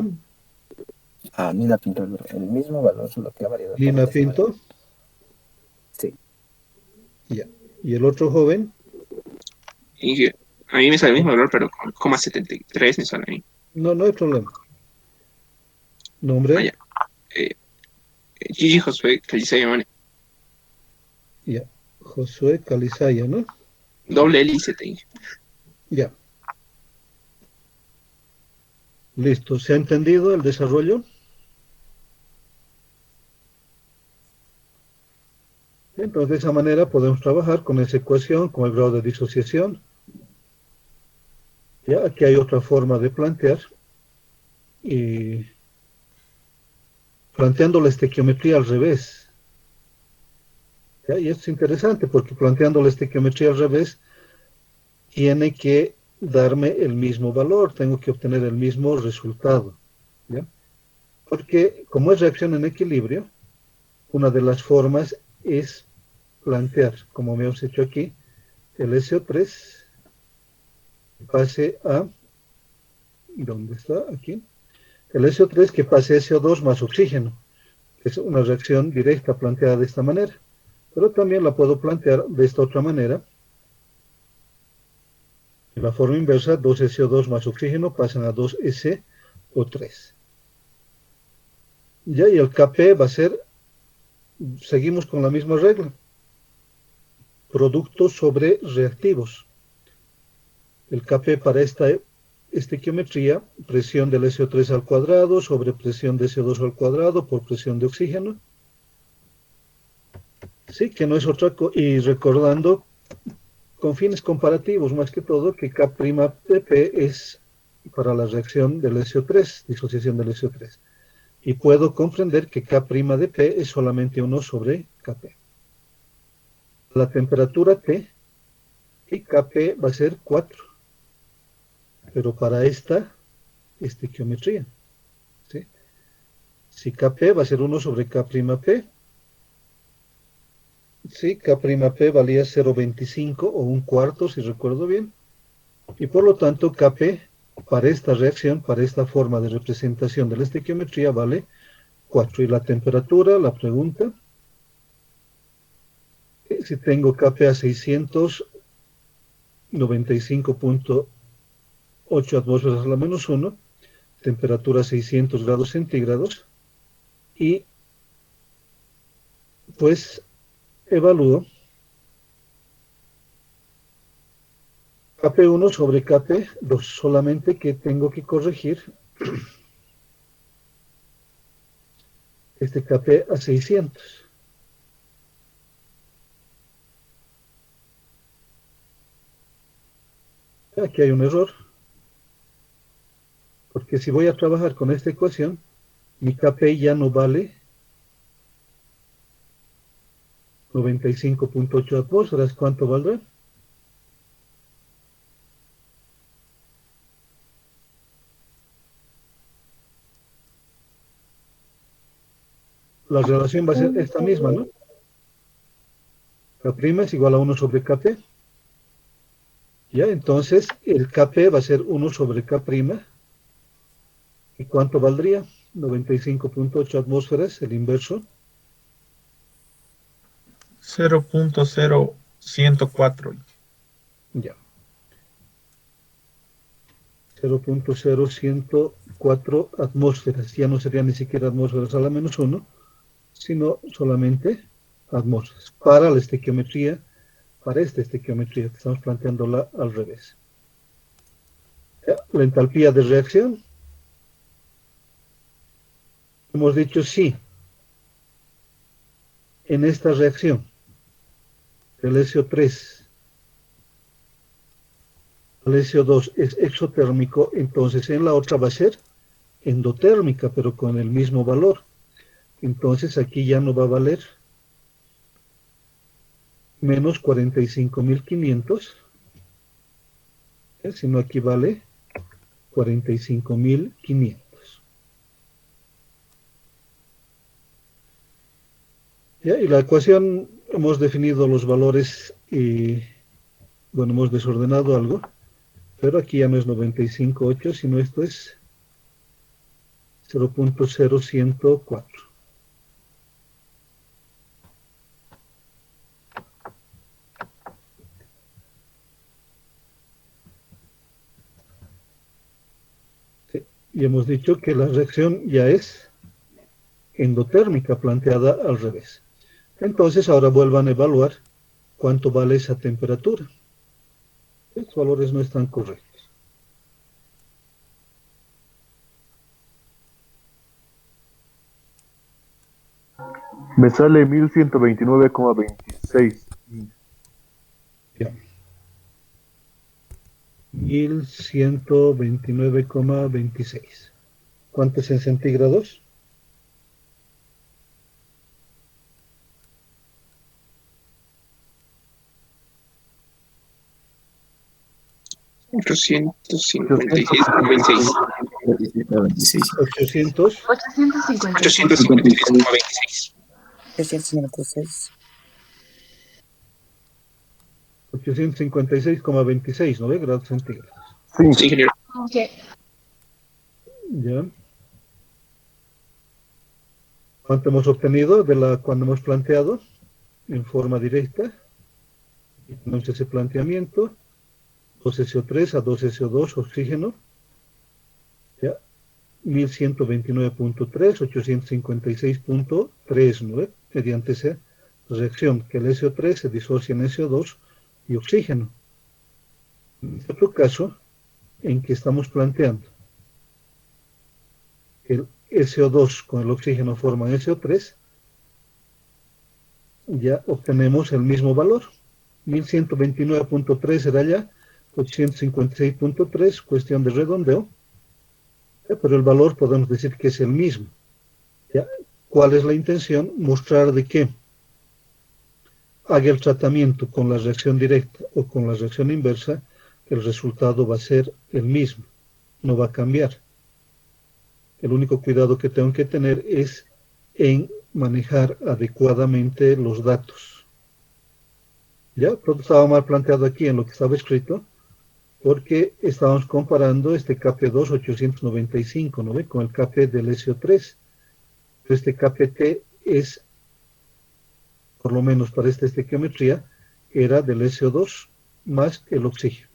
Speaker 10: Nina Pinto, el mismo valor, solo que ha variado.
Speaker 1: Lina Pinto.
Speaker 10: Sí.
Speaker 1: Ya. ¿Y el otro joven?
Speaker 8: Y a mí me sale el mismo valor, pero con 0,73 me sale a mí.
Speaker 1: No, no hay problema. ¿Nombre?
Speaker 8: Gigi Josué Calizaya Mane.
Speaker 1: Ya. Josué Calizaya, ¿no?
Speaker 8: Doble L y Z.
Speaker 1: Ya. Listo. ¿Se ha entendido el desarrollo? Entonces, de esa manera podemos trabajar con esa ecuación, con el grado de disociación. Ya, aquí hay otra forma de plantear. Y planteando la estequiometría al revés. ¿Ya? Y esto es interesante porque planteando la estequiometría al revés tiene que darme el mismo valor, tengo que obtener el mismo resultado. ¿Ya? Porque como es reacción en equilibrio, una de las formas es plantear, como me hemos hecho aquí, el SO3 pase a, ¿dónde está? Aquí. El SO3 que pase a SO2 más oxígeno. Es una reacción directa planteada de esta manera. Pero también la puedo plantear de esta otra manera. En la forma inversa, 2SO2 más oxígeno pasan a 2SO3. Ya, y el Kp va a ser, seguimos con la misma regla. Productos sobre reactivos. El Kp para esta estequiometría, presión del SO3 al cuadrado sobre presión de SO2 al cuadrado por presión de oxígeno. Sí, que no es otra cosa. Y recordando, con fines comparativos más que todo, que K'P es para la reacción del SO3, disociación del SO3. Y puedo comprender que K'P es solamente 1 sobre Kp. La temperatura T y Kp va a ser 4. Pero para esta estequiometría. ¿Sí? Si Kp va a ser 1 sobre K'P, sí, K'P valía 0,25 o un cuarto, si recuerdo bien. Y por lo tanto, Kp para esta reacción, para esta forma de representación de la estequiometría, vale 4. Y la temperatura, la pregunta, si tengo Kp a 695.8 atmósferas a la menos 1, temperatura 600 grados centígrados, y pues evalúo Kp1 sobre Kp2, solamente que tengo que corregir este Kp a 600. Aquí hay un error, porque si voy a trabajar con esta ecuación, mi Kp ya no vale 95.8 atmósferas. ¿Cuánto valdrá? La relación va a ser esta misma, ¿no? K' es igual a 1 sobre Kp. Ya, entonces el Kp va a ser 1 sobre K'. ¿Y cuánto valdría? 95.8 atmósferas, el inverso.
Speaker 2: 0.0104.
Speaker 1: Ya. 0.0104 atmósferas. Ya no sería ni siquiera atmósferas a la menos 1, sino solamente atmósferas. Para la estequiometría, para esta estequiometría, que estamos planteándola al revés. Ya, la entalpía de reacción. Hemos dicho sí. En esta reacción, el SO3 al SO2 es exotérmico, entonces en la otra va a ser endotérmica, pero con el mismo valor. Entonces aquí ya no va a valer menos 45.500, sino aquí vale 45.500. ¿Ya? Y la ecuación hemos definido los valores y, bueno, hemos desordenado algo, pero aquí ya no es 95.8, sino esto es 0.0104. Sí, y hemos dicho que la reacción ya es endotérmica planteada al revés. Entonces ahora vuelvan a evaluar cuánto vale esa temperatura. Estos valores no están correctos.
Speaker 12: Me sale 1129,26.
Speaker 1: Ya. 1129,26. ¿Cuánto es en centígrados?
Speaker 8: 856,26.
Speaker 1: 800.
Speaker 8: 853,26.
Speaker 3: 356.
Speaker 1: 856,26, ¿no ve? Grados centígrados.
Speaker 12: Sí.
Speaker 8: Sí, ingeniero.
Speaker 1: Ya. ¿Cuánto hemos obtenido cuando hemos planteado en forma directa? Entonces ese planteamiento, 2SO3 a 2SO2, oxígeno, ya, 1129.3, 856.3, ¿no ve? Mediante esa reacción, que el SO3 se disocia en SO2 y oxígeno. En otro caso, en que estamos planteando que el SO2 con el oxígeno forman SO3, ya obtenemos el mismo valor. 1129.3 será ya 856.3, cuestión de redondeo, pero el valor podemos decir que es el mismo. ¿Ya? ¿Cuál es la intención? Mostrar de que haga el tratamiento con la reacción directa o con la reacción inversa, el resultado va a ser el mismo, no va a cambiar. El único cuidado que tengo que tener es en manejar adecuadamente los datos. ¿Ya? Todo estaba mal planteado aquí en lo que estaba escrito, porque estábamos comparando este KP2 895, ¿no ve? Con el KP del SO3. Este KPT es, por lo menos para esta estequiometría, era del SO2 más el oxígeno,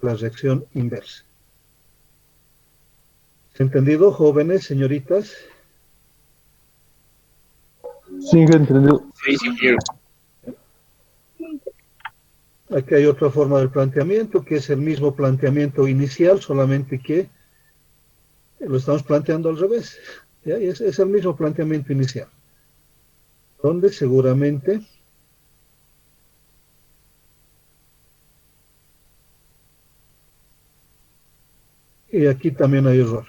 Speaker 1: la reacción inversa. ¿Se ha entendido, jóvenes, señoritas?
Speaker 12: Sí, entendido.
Speaker 8: Sí, ingeniero.
Speaker 1: Aquí hay otra forma del planteamiento, que es el mismo planteamiento inicial, solamente que lo estamos planteando al revés. ¿Ya? Es el mismo planteamiento inicial, donde seguramente y aquí también hay error.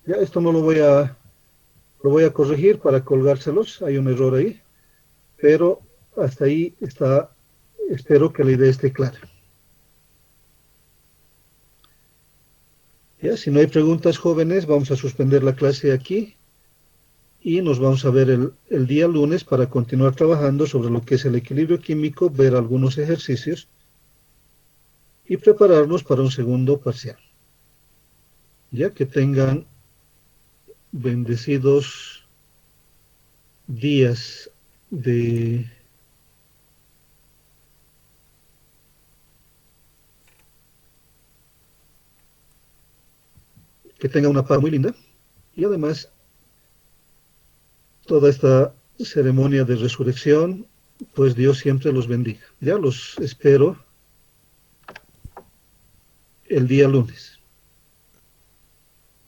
Speaker 1: Ya esto no lo voy a corregir para colgárselos, hay un error ahí, pero hasta ahí está, espero que la idea esté clara. Ya, si no hay preguntas, jóvenes, vamos a suspender la clase aquí y nos vamos a ver el día lunes para continuar trabajando sobre lo que es el equilibrio químico, ver algunos ejercicios y prepararnos para un segundo parcial. Ya que tengan bendecidos días que tengan una paz muy linda y además toda esta ceremonia de resurrección, pues Dios siempre los bendiga. Ya los espero el día lunes.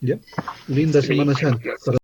Speaker 1: ¿Ya? Linda Semana Santa.